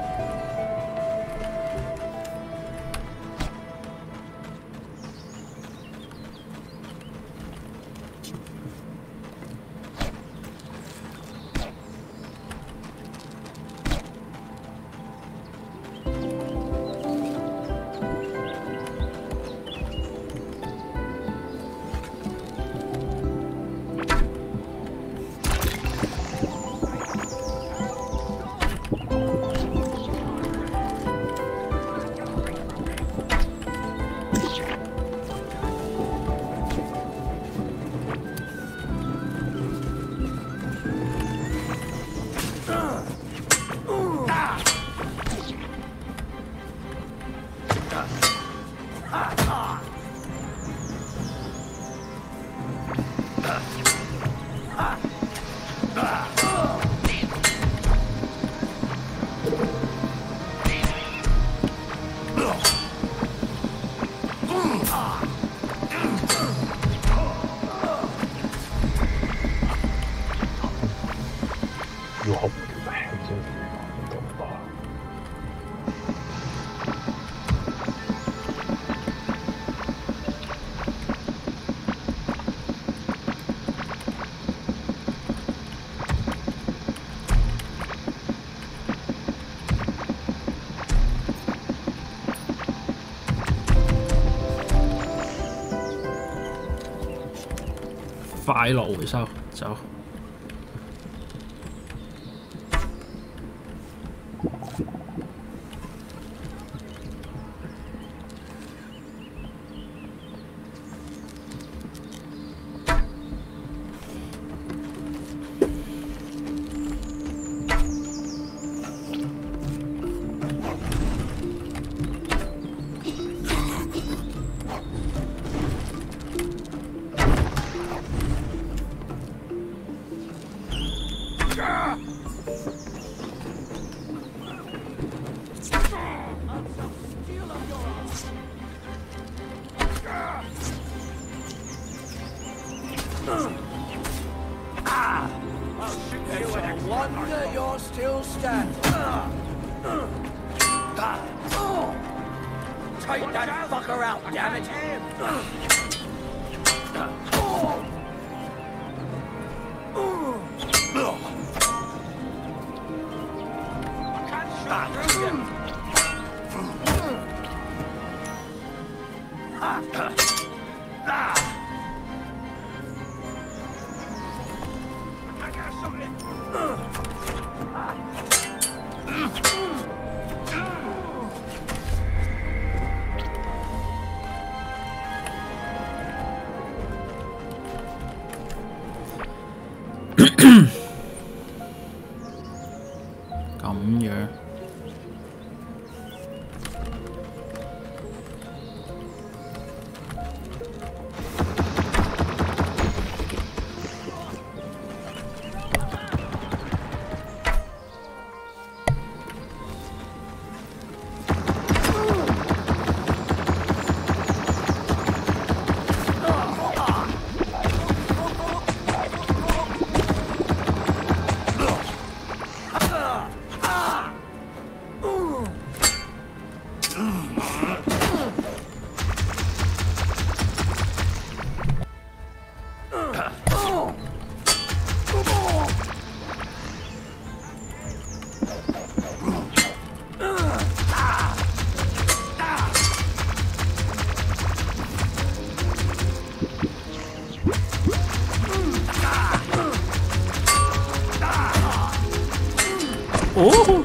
快樂回收，走。咁樣。哦。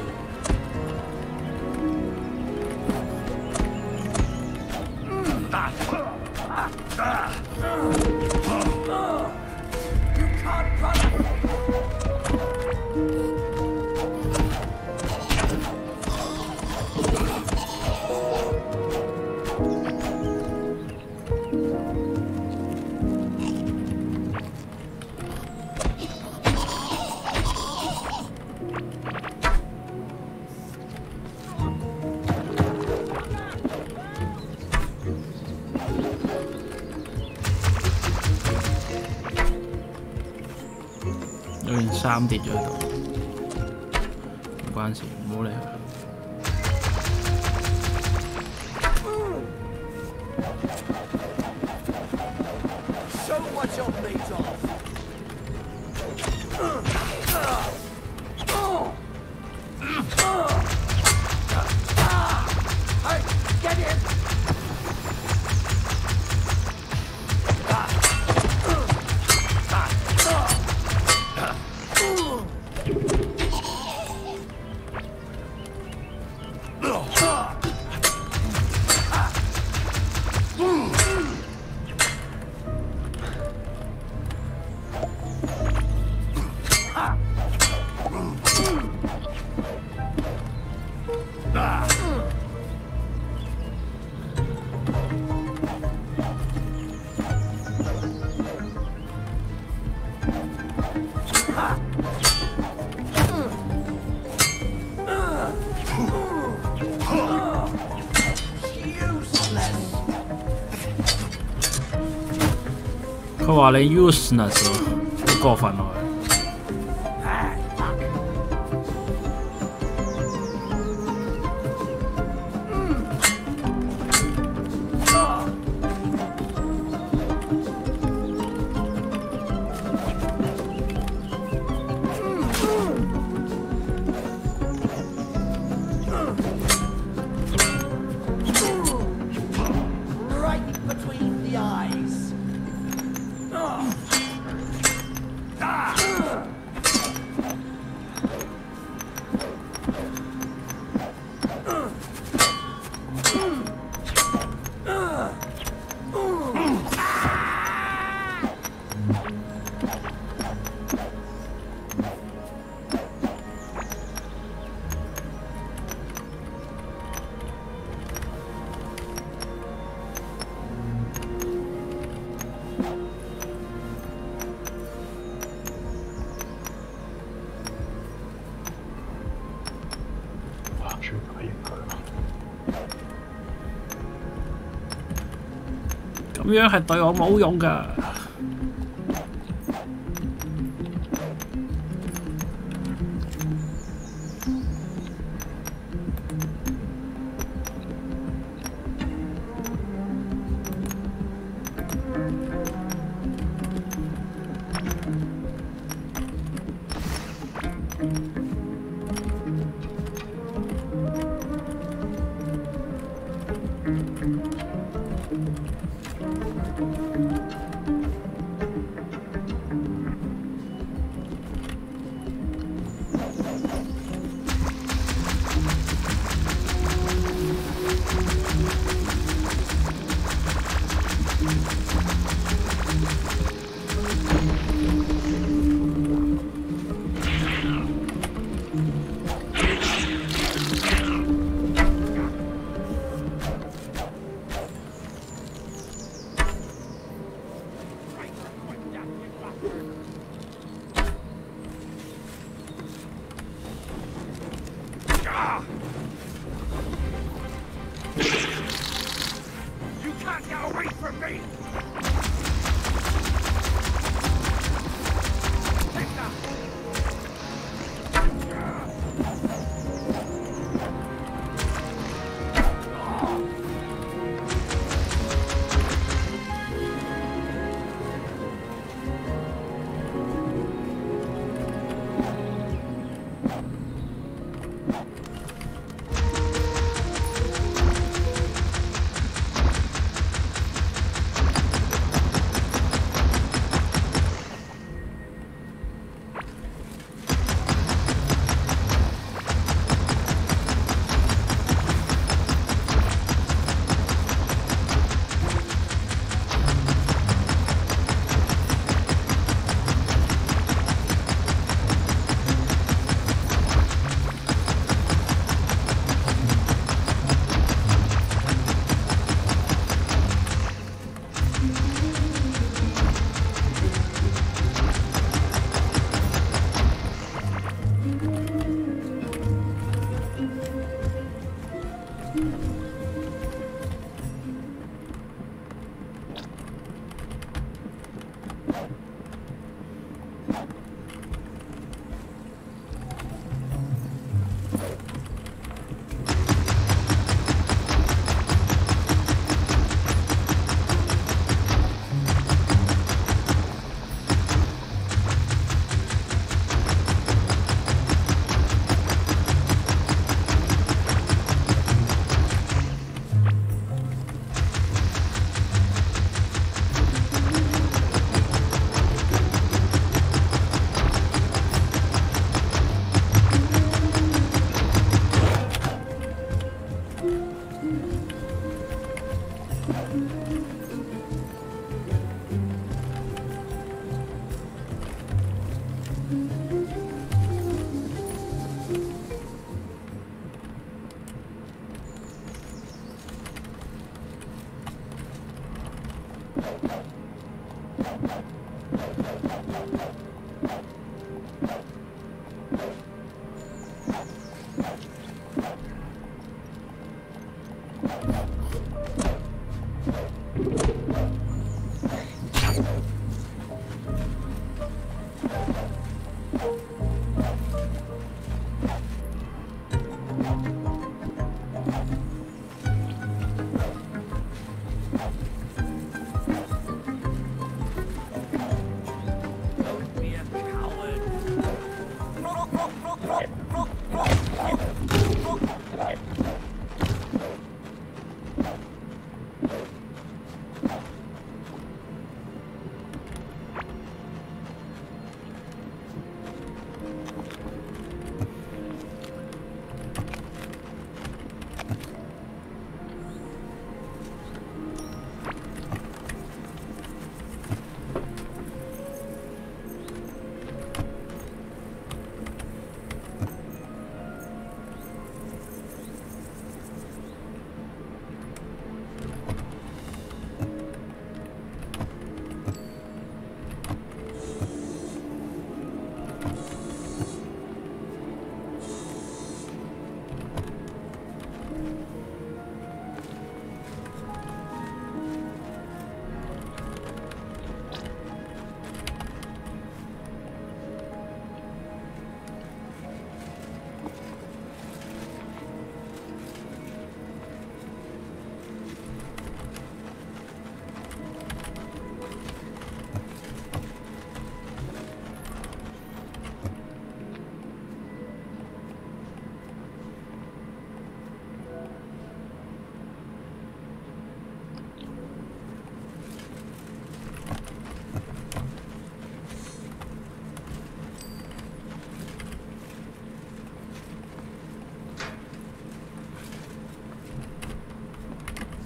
有件衫跌咗喺度，唔關事，唔好理佢。Show what you're made of. Hey, get in.佢話你 useless 喎，好過分喎！咁樣係對我冇用㗎。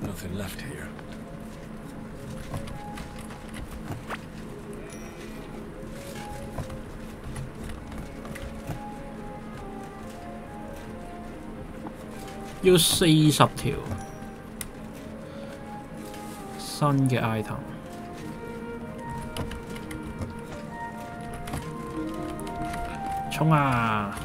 Nothing left here.要40條新嘅 item。衝啊！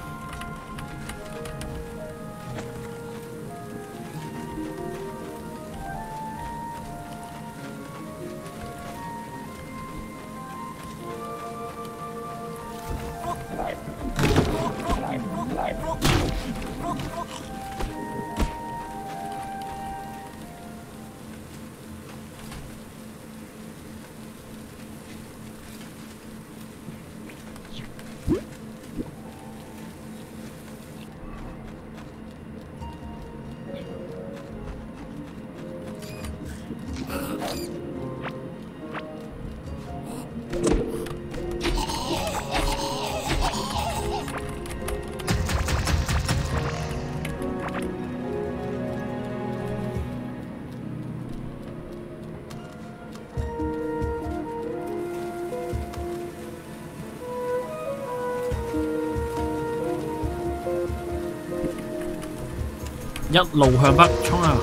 一路向北衝啊！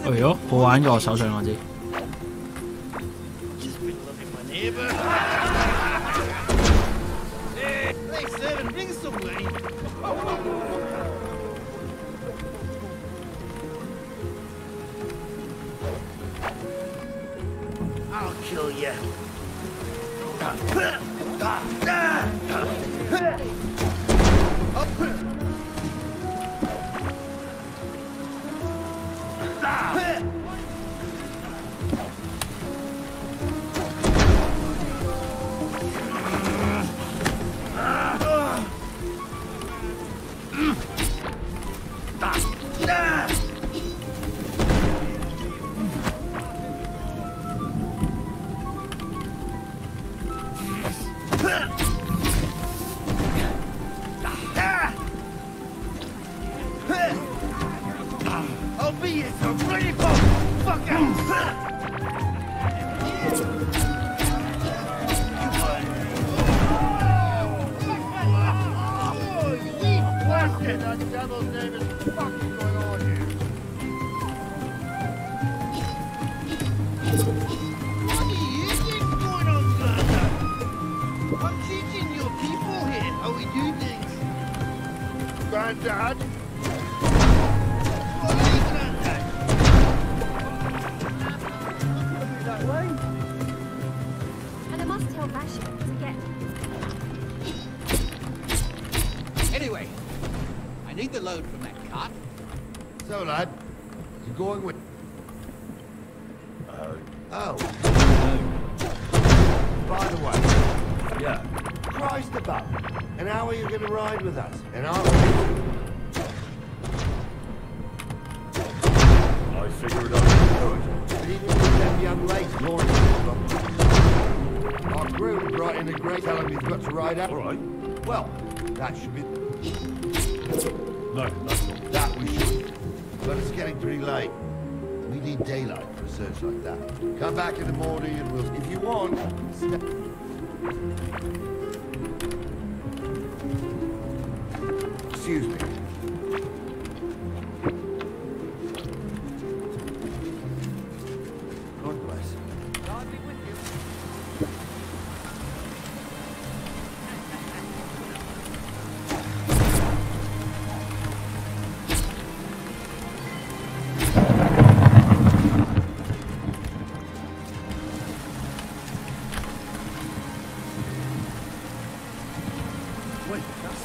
哎呦，好玩過手上我知。I'll kill you. Granddad? That way? And I must tell Basher to get... Anyway, I need the load from that cart. So, lad, you going with... Oh. By the way... Yeah. Christ above. And how are you going to ride with us? And I figured out good. But even with them young ladies, Lawrence, our crew brought in a great tell him he's got to ride out. All right. Well, that should be... No, that's not. That we should. But it's getting pretty late. We need daylight for a search like that. Come back in the morning and we'll... If you want... Excuse me. God bless. God be with you. Wait, that's...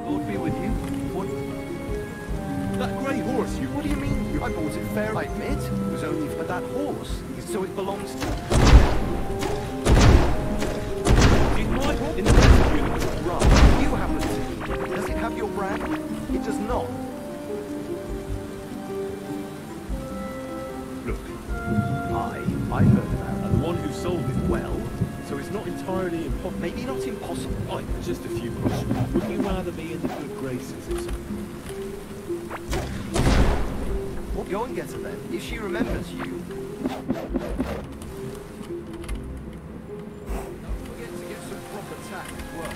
Lord be with you. What? That grey horse, you... What do you mean? I bought it fair, I admit. It was only for that horse, so it belongs to... In the rest of you, right, you happen to... Does it have your brand? It does not. Look, I heard that, and the one who sold it well, so it's not entirely impossible. Maybe not impossible. Right, just a few questions. Would you rather be in the good graces of someone? Well, go and get her then, if she remembers you. Don't forget to get some proper tack as well.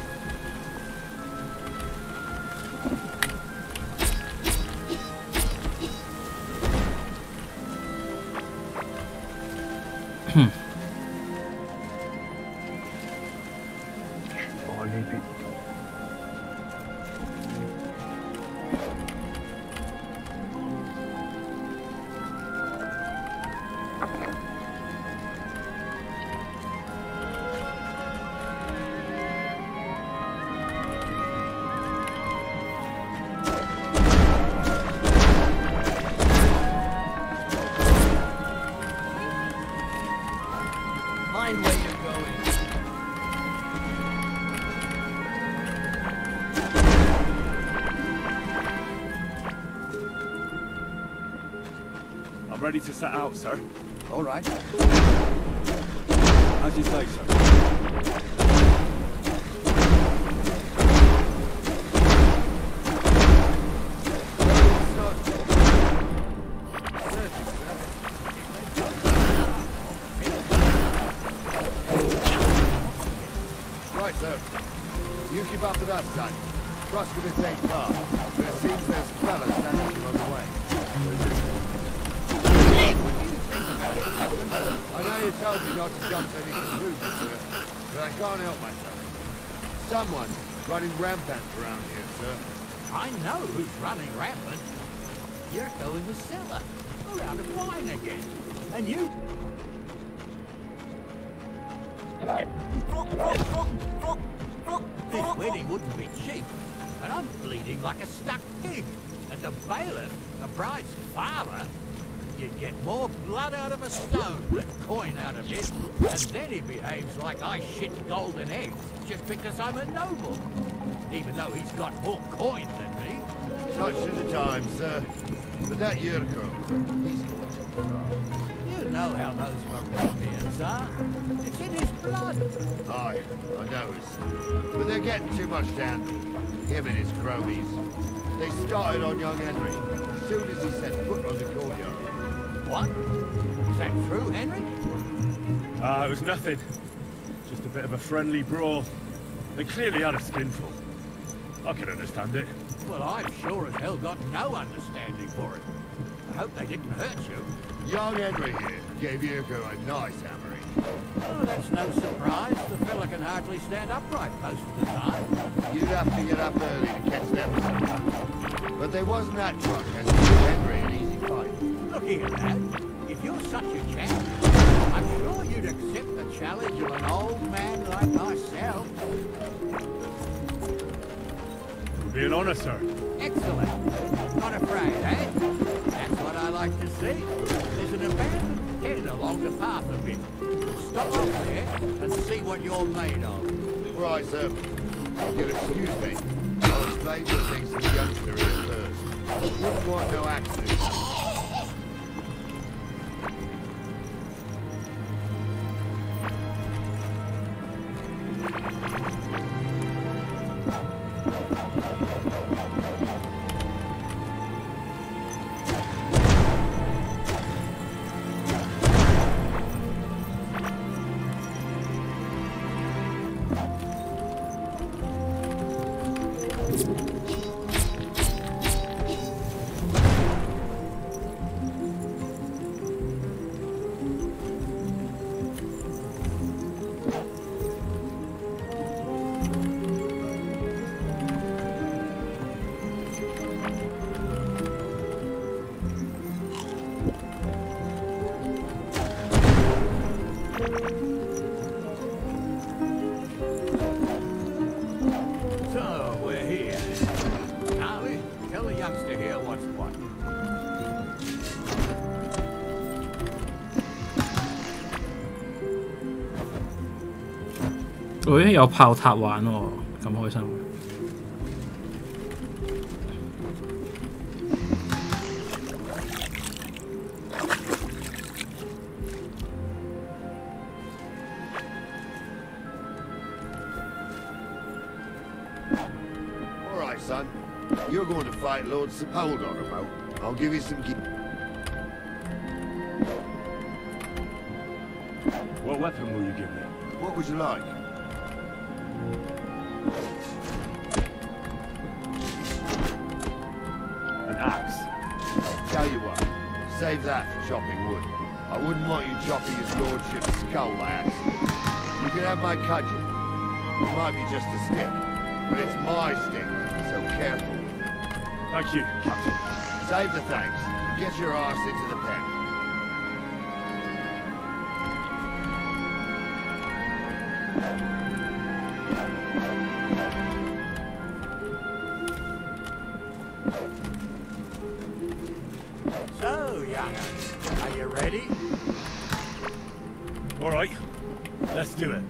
Mind where you're going. I'm ready to set out, sir. All right. As you say, sir. sir. You keep up with us, son. Trust me, this ain't far. But it seems there's fellas standing on the way. I know you told me not to jump to any conclusions, sir, but I can't help myself. Someone's running rampant around here, sir. I know who's running rampant. Yurko in the cellar. We're out of wine again. And you... This wedding wouldn't be cheap. And I'm bleeding like a stuck pig. And the bailiff, the bride's father, you'd get more blood out of a stone than coin out of it. And then he behaves like I shit golden eggs just because I'm a noble. Even though he's got more coin than me. Such are the times, sir. But that Yurko, he's got You know how those Moravians are. It's in his blood. Aye, I noticed. But they're getting too much down. Him and his cronies. They started on young Henry as soon as he set foot on the courtyard. What? Is that true, Henry? It was nothing. Just a bit of a friendly brawl. They clearly had a skinful. I can understand it. Well, I've sure as hell got no understanding for it. I hope they didn't hurt you. Young Henry here gave Yurko a nice hammering. Oh, that's no surprise. The fella can hardly stand upright most of the time. You'd have to get up early to catch them. But they wasn't that drunk as to give Henry an easy fight. Look here, lad. If you're such a champion, I'm sure you'd accept the challenge of an old man like myself. Be an honor, sir. Excellent. Not afraid, eh? That's what I like to see. There's an abandoned tent along the path a bit. Stop up there and see what you're made of. Right, sir. You'll excuse me. I'll explain some things to the youngster here first. Wouldn't want no accident. Ôi, 有炮塔玩喎，咁開心。All right, son. You're going to fight Lord Hold on a moment. I'll give you some... What weapon will you give me? What would you like? An axe. Tell you what, save that for chopping wood. I wouldn't want you chopping his lordship's skull by accident. You can have my cudgel. It might be just a stick, but it's my stick, so careful. Thank you, Captain. Save the thanks. Get your arse into the pen. So, young, are you ready? All right, let's do it.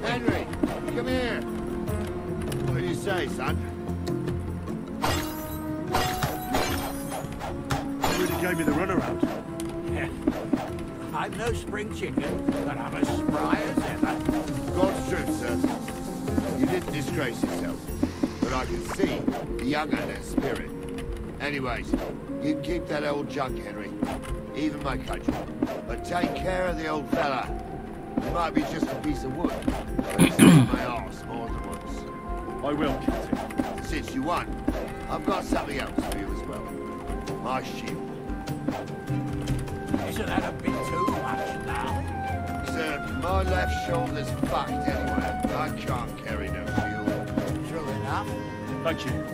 Henry, come here. What do you say, son? You really gave me the runaround. I'm no spring chicken, but I'm as spry as ever. God's truth, sir. You didn't disgrace yourself, but I can see the young and their spirit. Anyways, you can keep that old junk, Henry. Even my cudgel. But take care of the old fella. He might be just a piece of wood, but he's saved my arse more than once. I will, Captain. Since you won, I've got something else for you as well. My shield. Isn't that a bit too much now? Sir, my left shoulder's fucked anyway. I can't carry no shield. True enough. Thank you.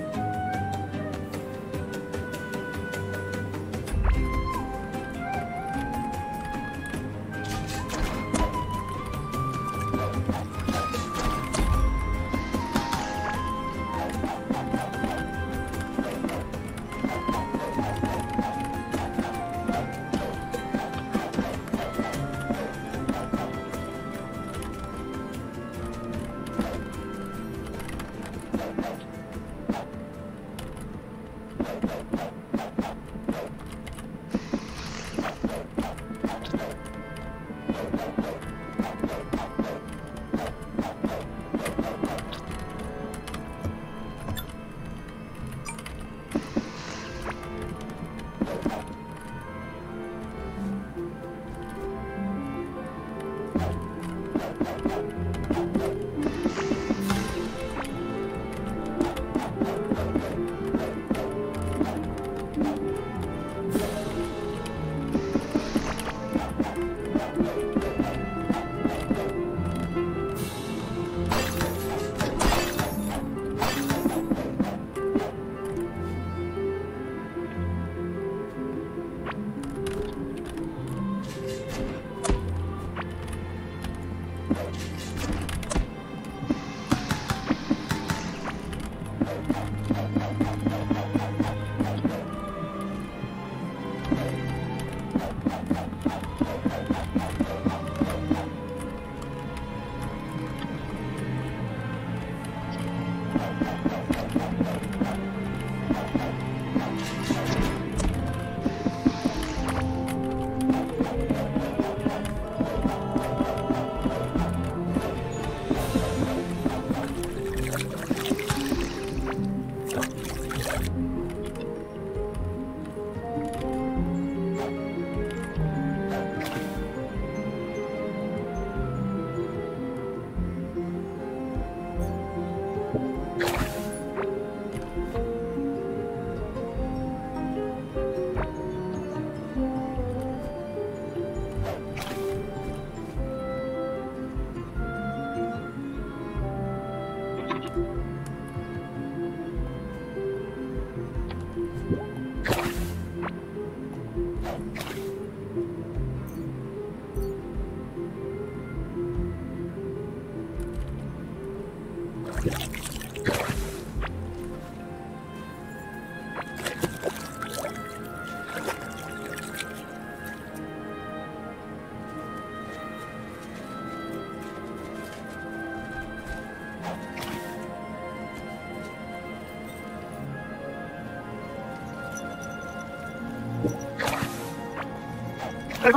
I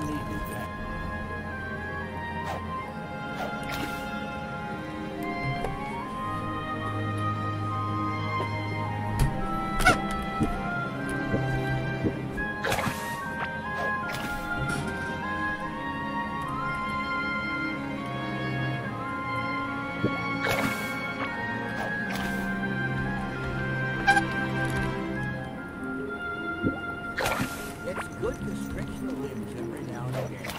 needed that. It's good to stretch the limbs every now and again.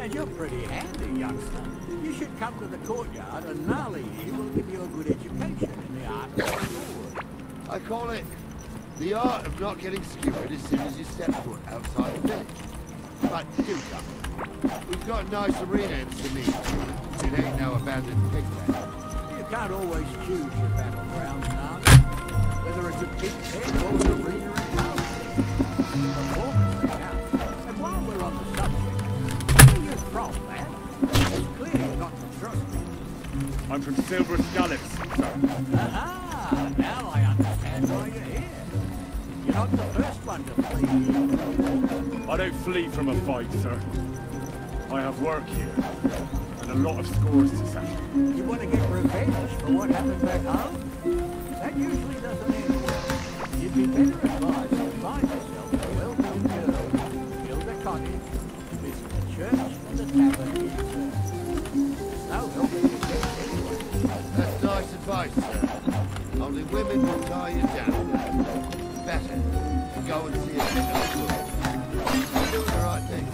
And you're pretty handy, youngster. You should come to the courtyard and Nali here will give you a good education in the art of the sword. I call it the art of not getting skewered as soon as you step foot outside the village. But do come. We've got a nice arena in Samir. It ain't no abandoned pigpen. You can't always choose your battlegrounds, Nali. Whether it's a big tent or an arena in town. And while we're on the subject, where are you from, man? It's clear you're not from Trust. I'm from Silver Scallops, sir. Aha! Now I understand why you're here. You're not the first one to flee. I don't flee from a fight, sir. I have work here, and a lot of scores to settle. You want to get revenge for what happened back home? That usually doesn't end well. You'd be better advised to find yourself a well-known girl, build a cottage, visit the church and the tavern inside. There's no helping you get anyway. That's nice advice, sir. Only women will tie you down. Better to go and see a good. You're doing the right thing.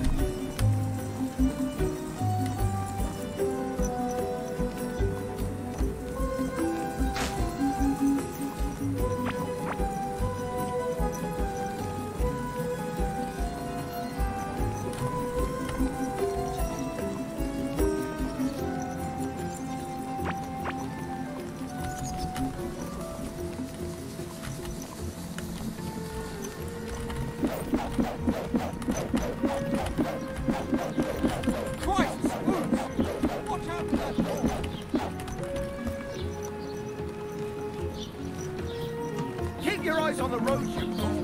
Keep your eyes on the road, you fool!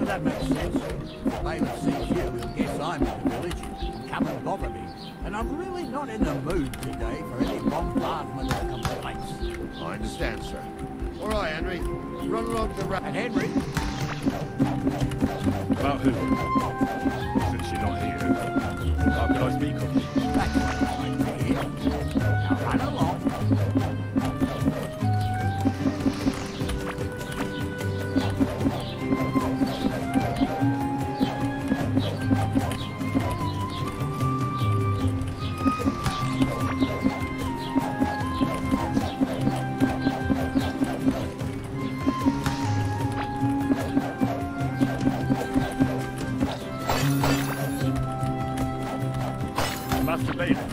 That makes sense. The bailiff sees you, he'll guess I'm in the village and come and bother me. And I'm really not in the mood today for any bombardment of complaints. I understand, sir. All right, Henry. Run along the road. And Henry? About who? Since you're not here, how can I speak of you? That's right, to hear. Now run along. Master Bailiff,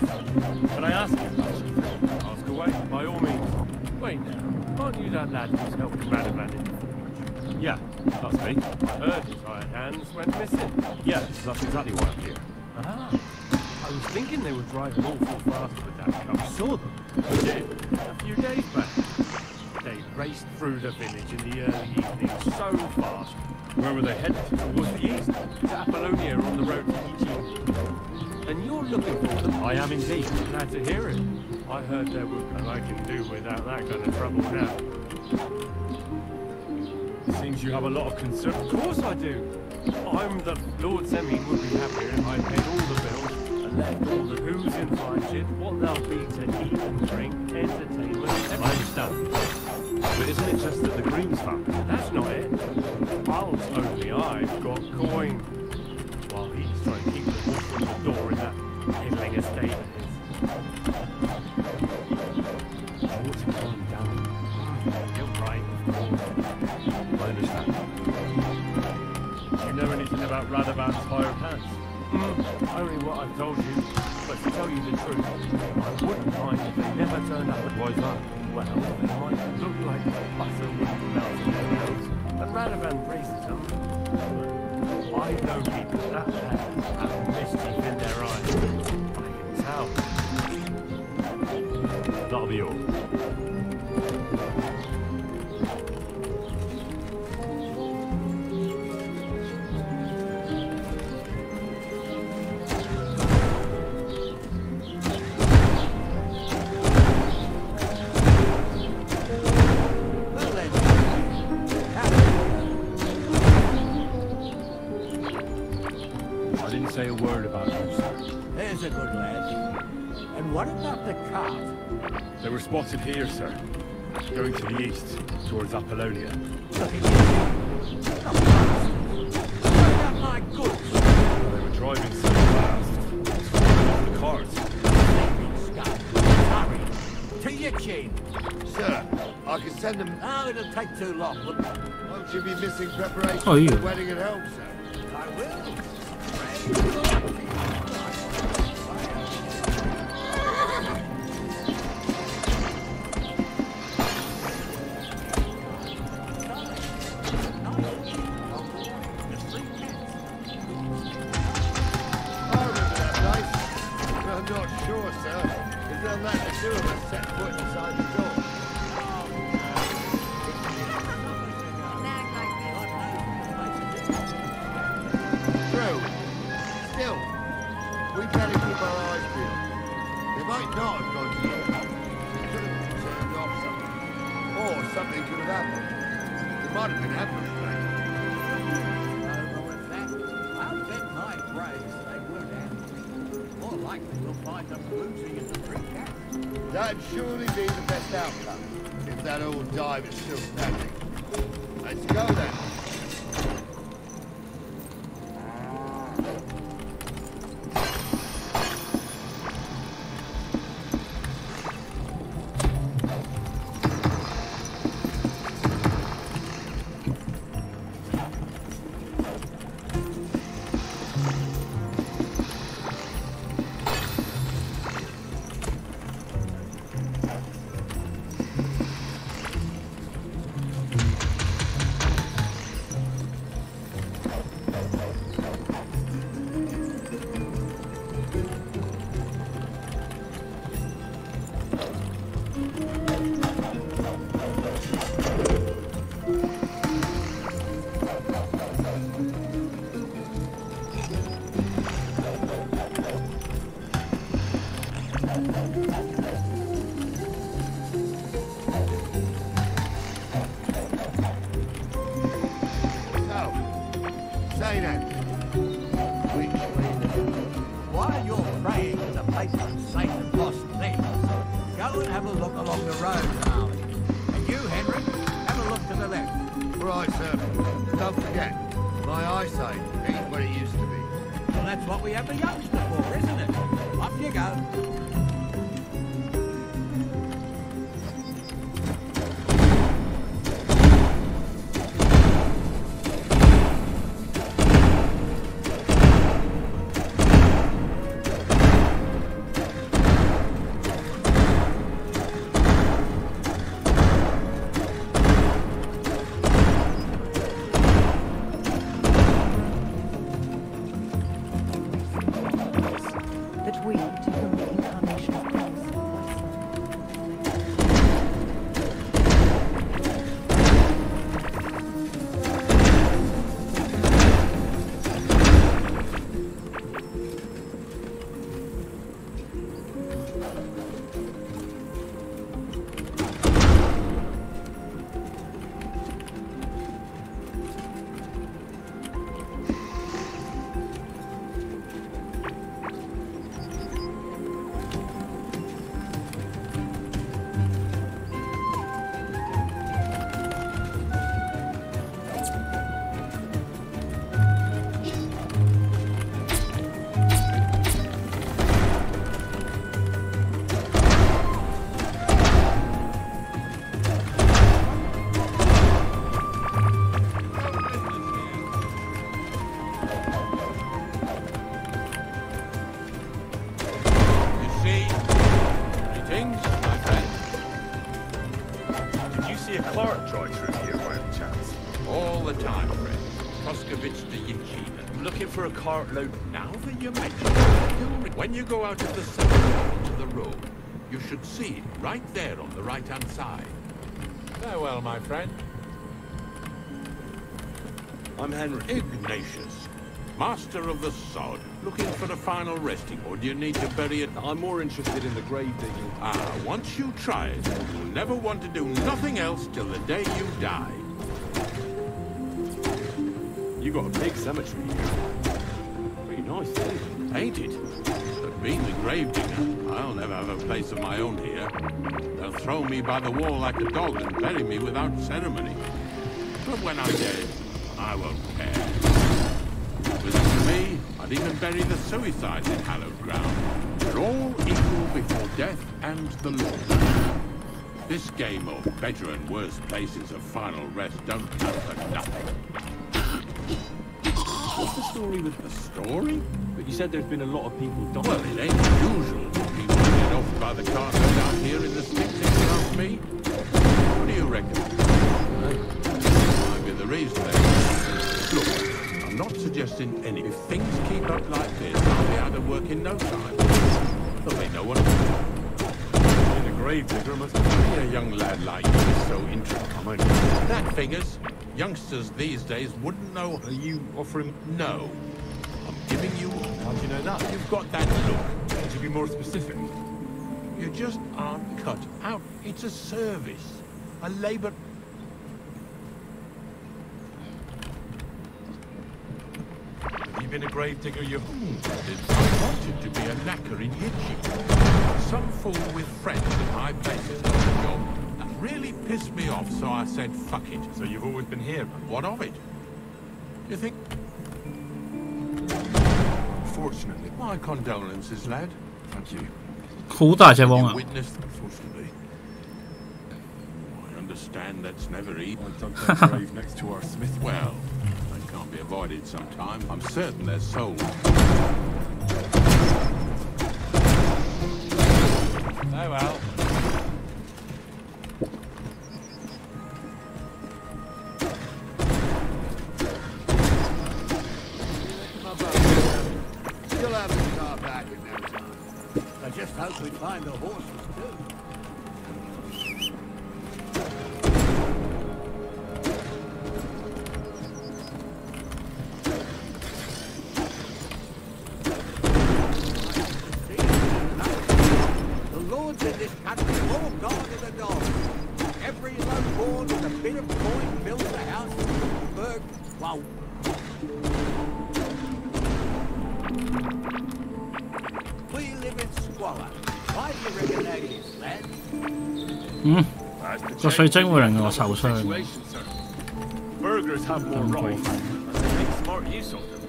can I ask you about something? Ask away, by all means. Wait now, aren't you that lad who's helped Radavan in the forge? Yeah, that's me. I heard his hired hands went missing. Yeah, that's exactly why I'm here. Ah, I was thinking they were driving awful fast with that car. I saw them. I did, a few days back. They raced through the village in the early evening so fast. Where were they headed? Towards the east, to Apollonia on the road to Egypt. And you're looking for them? I am indeed. Glad to hear it. I heard there was nothing I can do without that kind of trouble now. Seems you have a lot of concern. Of course I do. I'm the Lord Semin would be happier if I paid all the bills and left all the who's invited, what they'll be to eat and drink, entertainment. I understand. But isn't it just that the Greens family? That's not it. I'll only I've got coin. While he's trying to keep the wolf from the door in that piddling estate of his. I want to calm down. You're right. I understand. You know anything about Radavan's hired hands? Only what I've told you. But to tell you the truth, I wouldn't mind if they never turned up at Wise. Well, they might look like butter with melted bells, and Radavan praises them. But I know people that bad have mischief in their eyes. I can tell. That'll be all. Say a word about them, sir. There's a good lad. And what about the cart? They were spotted here, sir. Going to the east, towards Apollonia. What about my goods? They were driving so fast. Off the cart. Hurry. To your chin. Sir, I can send them... Oh, it'll take too long. Won't you be missing preparations Oh, yeah. for the wedding at home, sir? I will. I'm not sure, sir. If they'll let the two of us set foot inside the door. True. Still, we better keep our eyes peeled. They might not have gone to you. They could have turned off something. Or something could have happened. It might have been ambushed, mate. I'll bet my brains they were down. More likely we'll find them losing in the three cats. That'd surely be the best outcome, if that old dive is still standing. Let's go then. While you're praying to the patron saint of lost things, go and have a look along the road, Harley. And you, Henry, have a look to the left. Right, sir. Don't forget, my eyesight ain't what it used to be. Well, that's what we have the youngster for, isn't it? Off you go. That we, to whom we things, my friend. Did you see a cart drive through here by any chance? All the time, friend. Proskovich to Yichi. I'm looking for a cartload. Now that you mention it, when you go out of the subway to the road, you should see it right there on the right-hand side. Farewell, my friend. I'm Henry. Ignatius, master of the sod. Looking for a final resting, or do you need to bury it? I'm more interested in the grave digging. Once you try it, you'll never want to do nothing else till the day you die. You got a big cemetery here. Pretty nice, too. Ain't it? But being the gravedigger, I'll never have a place of my own here. They'll throw me by the wall like a dog and bury me without ceremony. But when I'm dead, I won't care. With me, I'd even bury the suicides in hallowed ground. They're all equal before death and the law. This game of better and worse places of final rest don't count for nothing. What's the story with the story? But you said there's been a lot of people dying. Well, it ain't usual for people to get off by the cart down here in the sticks, if you ask me. What do you reckon? Might be the reason then. Look, I'm not suggesting any. If things keep up like this, I'll be out of work in no time. There'll be no one. In a gravedigger must be a young lad like you is so interesting. That figures. Youngsters these days wouldn't know. Are you offering? No. I'm giving you. How do you know that? You've got that look. Could you be more specific? You just aren't cut out. It's a service. A labor. Have you been a gravedigger your whole life? I wanted to be a knacker in Yichi. Some fool with friends in high places got a job. That really pissed me off, so I said, fuck it. So you've always been here? What of it? You think? Fortunately. My condolences, lad. Thank you. 好大隻網啊 Witnessed, unfortunately. I understand that's never easy. I dug that grave next to our smith. Well, they can't be avoided sometimes. I'm certain they're sold. Oh well. You'll have the car back in no time. I just hope we find the horses too. The lords in this country all gone to the dogs. Every low-born with a bit of coin builds a house in Gutenberg. Wow. We live in squalor. Why do you reckon that is, lad? 個水晶會令我受傷。 Burghers have more rights, and they make smart use of them.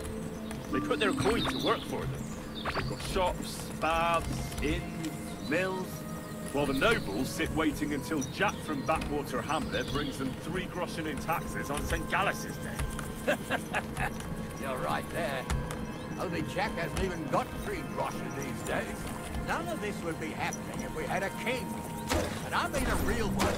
They put their coin to work for them. They've got shops, baths, inns, mills, while the nobles sit waiting until Jack from Backwater Hamlet brings them 3 groschen in taxes on St. Gallus's Day. You're right there. Only Jack hasn't even got 3 groschen these days. None of this would be happening if we had a king. And I mean a real one.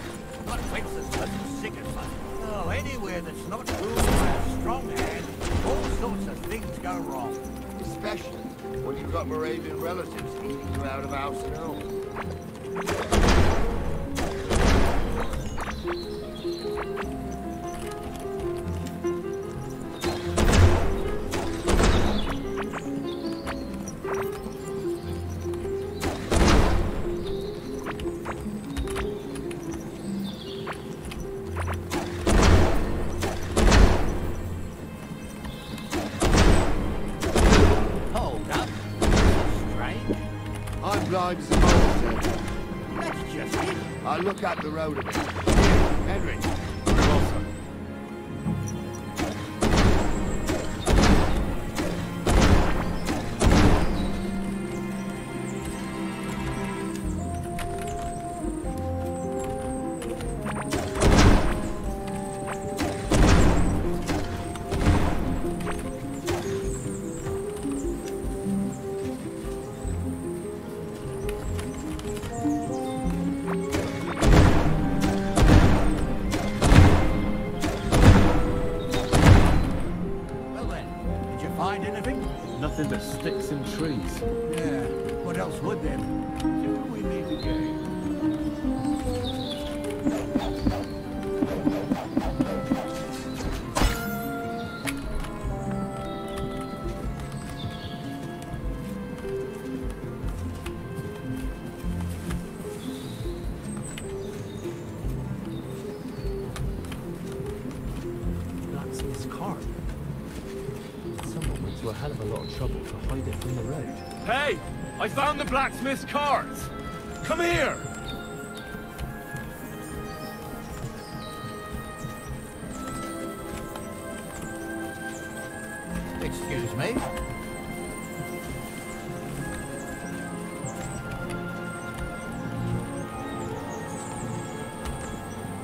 Not Winston's just sick as money. Oh, anywhere that's not ruled by a strong hand, all sorts of things go wrong. Especially when you've got Moravian relatives eating you out of house and home. Blind as a mole, sir. That's just it. I'll look up the road a bit. Henry. Well, sir. nothing but sticks and trees. Yeah, what else would there be? Do we need to gain? Blacksmith's cart. Someone went to a hell of a lot of trouble to hide it from the road. Hey! I found the blacksmith's cart! Come here! Excuse me?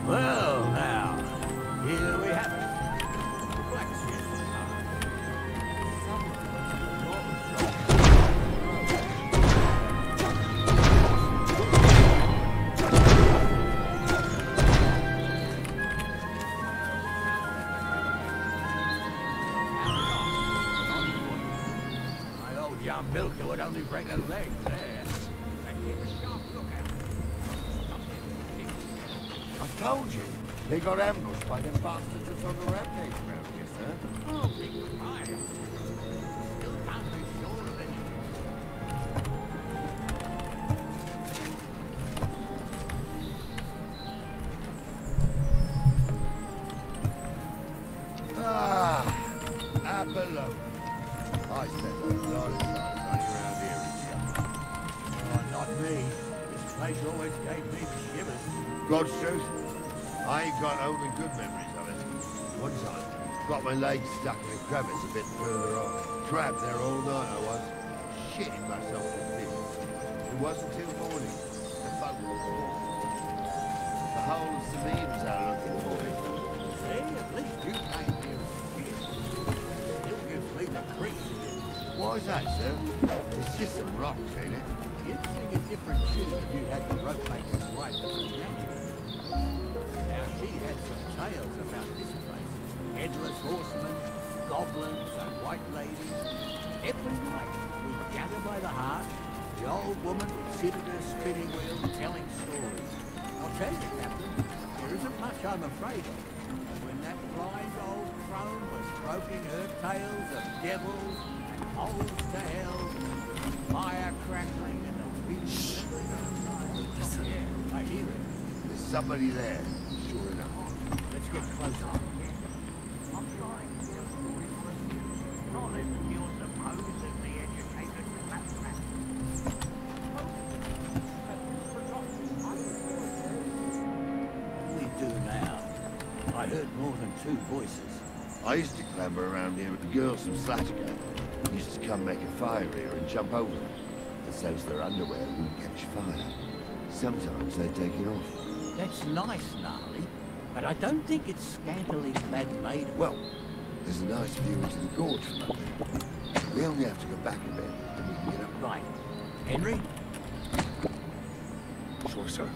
Well, now, here we have it. Blacksmith. My old young milker would only break a leg there. I told you, they got ambushed by them bastards that's on the rampage around here, sir. Oh, big fire. Still can't be sure of anything. Apollo. I spent a lot of time running around here in summer. Oh, not me. This place always gave me the shivers. God's truth, I ain't got only good memories of it. One time, got my legs stuck in a crevice a bit further on. Trapped there all night I was, shitting myself to bits. It wasn't till morning. The boat was gone. The whole of Samin's out looking for me. See, at least you came here as a kid. Still gives me the creeps. Why is that, sir? It's just some rocks, ain't it? You'd sing a different tune if you had the rope maker's wife as a nanny. Now, she had some tales about this place. Headless horsemen, goblins, and white ladies. Every night, we'd gather by the hearth. The old woman would sit at her spinning wheel telling stories. I'll tell you, Captain, there isn't much I'm afraid of. And when that blind old crone was croaking her tales of devils and holes to hell, fire crackling and the wind whistling outside. Yeah, I hear it. There's somebody there, sure enough. Let's get closer. I'm trying to tell stories for you. Not listen to your supposedly educated claptrap. We do now. I heard more than two voices. I used to clamber around here with the girls from Slashgate. Used to come make a fire here and jump over them. That so's their underwear wouldn't catch fire. Sometimes they take it off. That's nice, Gnarly, but I don't think it's scantily man-made. Well, there's a nice view into the gorge from up there. We only have to go back a bit and we can get up. Right. Henry? Sure, sir.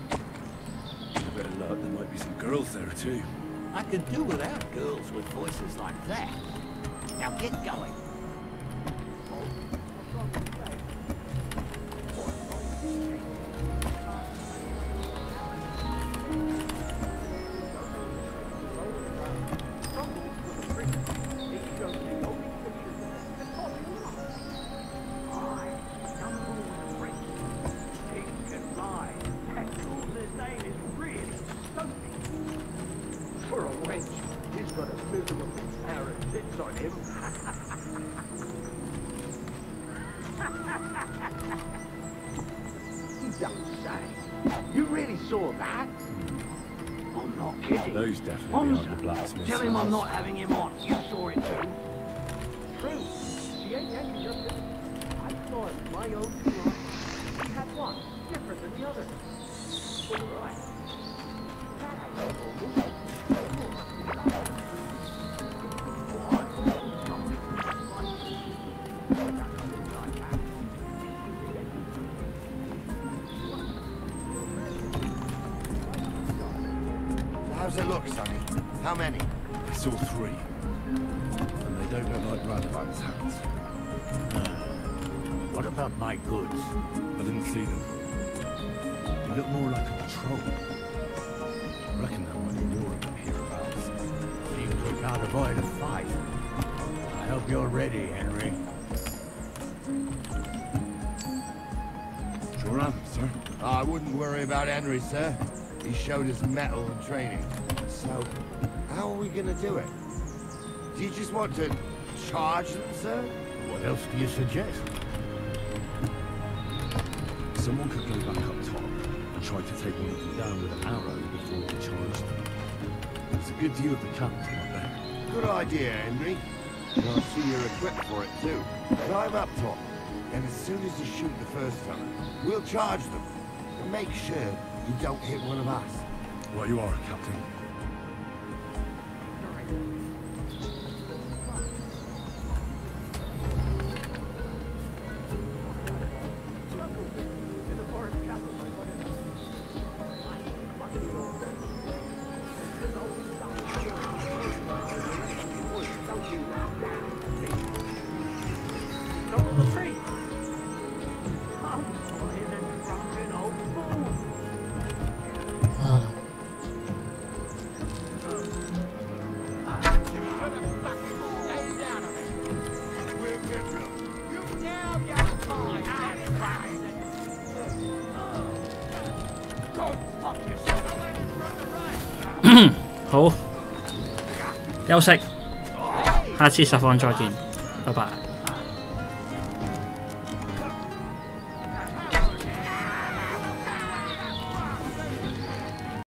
You better luck, there might be some girls there too. I can do without girls with voices like that. Now get going. Those definitely aren't the blacksmiths. Tell him I'm not having him on. You saw it too. True. She ain't hanging just yet. I saw it in my own two eyes. He had one different than the other. All right. How's it look, Sonny? How many? I saw 3. And they don't look like Radovan's hands. What about my goods? I didn't see them. They look more like a patrol. I reckon there might be more of them hereabouts. Seems we can't avoid a fight. I hope you're ready, Henry. Sure am, sir. I wouldn't worry about Henry, sir. He showed us mettle and training. So, how are we gonna do it? Do you just want to charge them, sir? What else do you suggest? Someone could go back up top and try to take one of them down with an arrow before we charge them. It's a good view of the captain up there. Good idea, Henry. And I see you're equipped for it too. Climb up top, and as soon as you shoot the first time, we'll charge them. And make sure you don't hit one of us. Right you are, Captain.好，休息，下次實況再見，拜拜。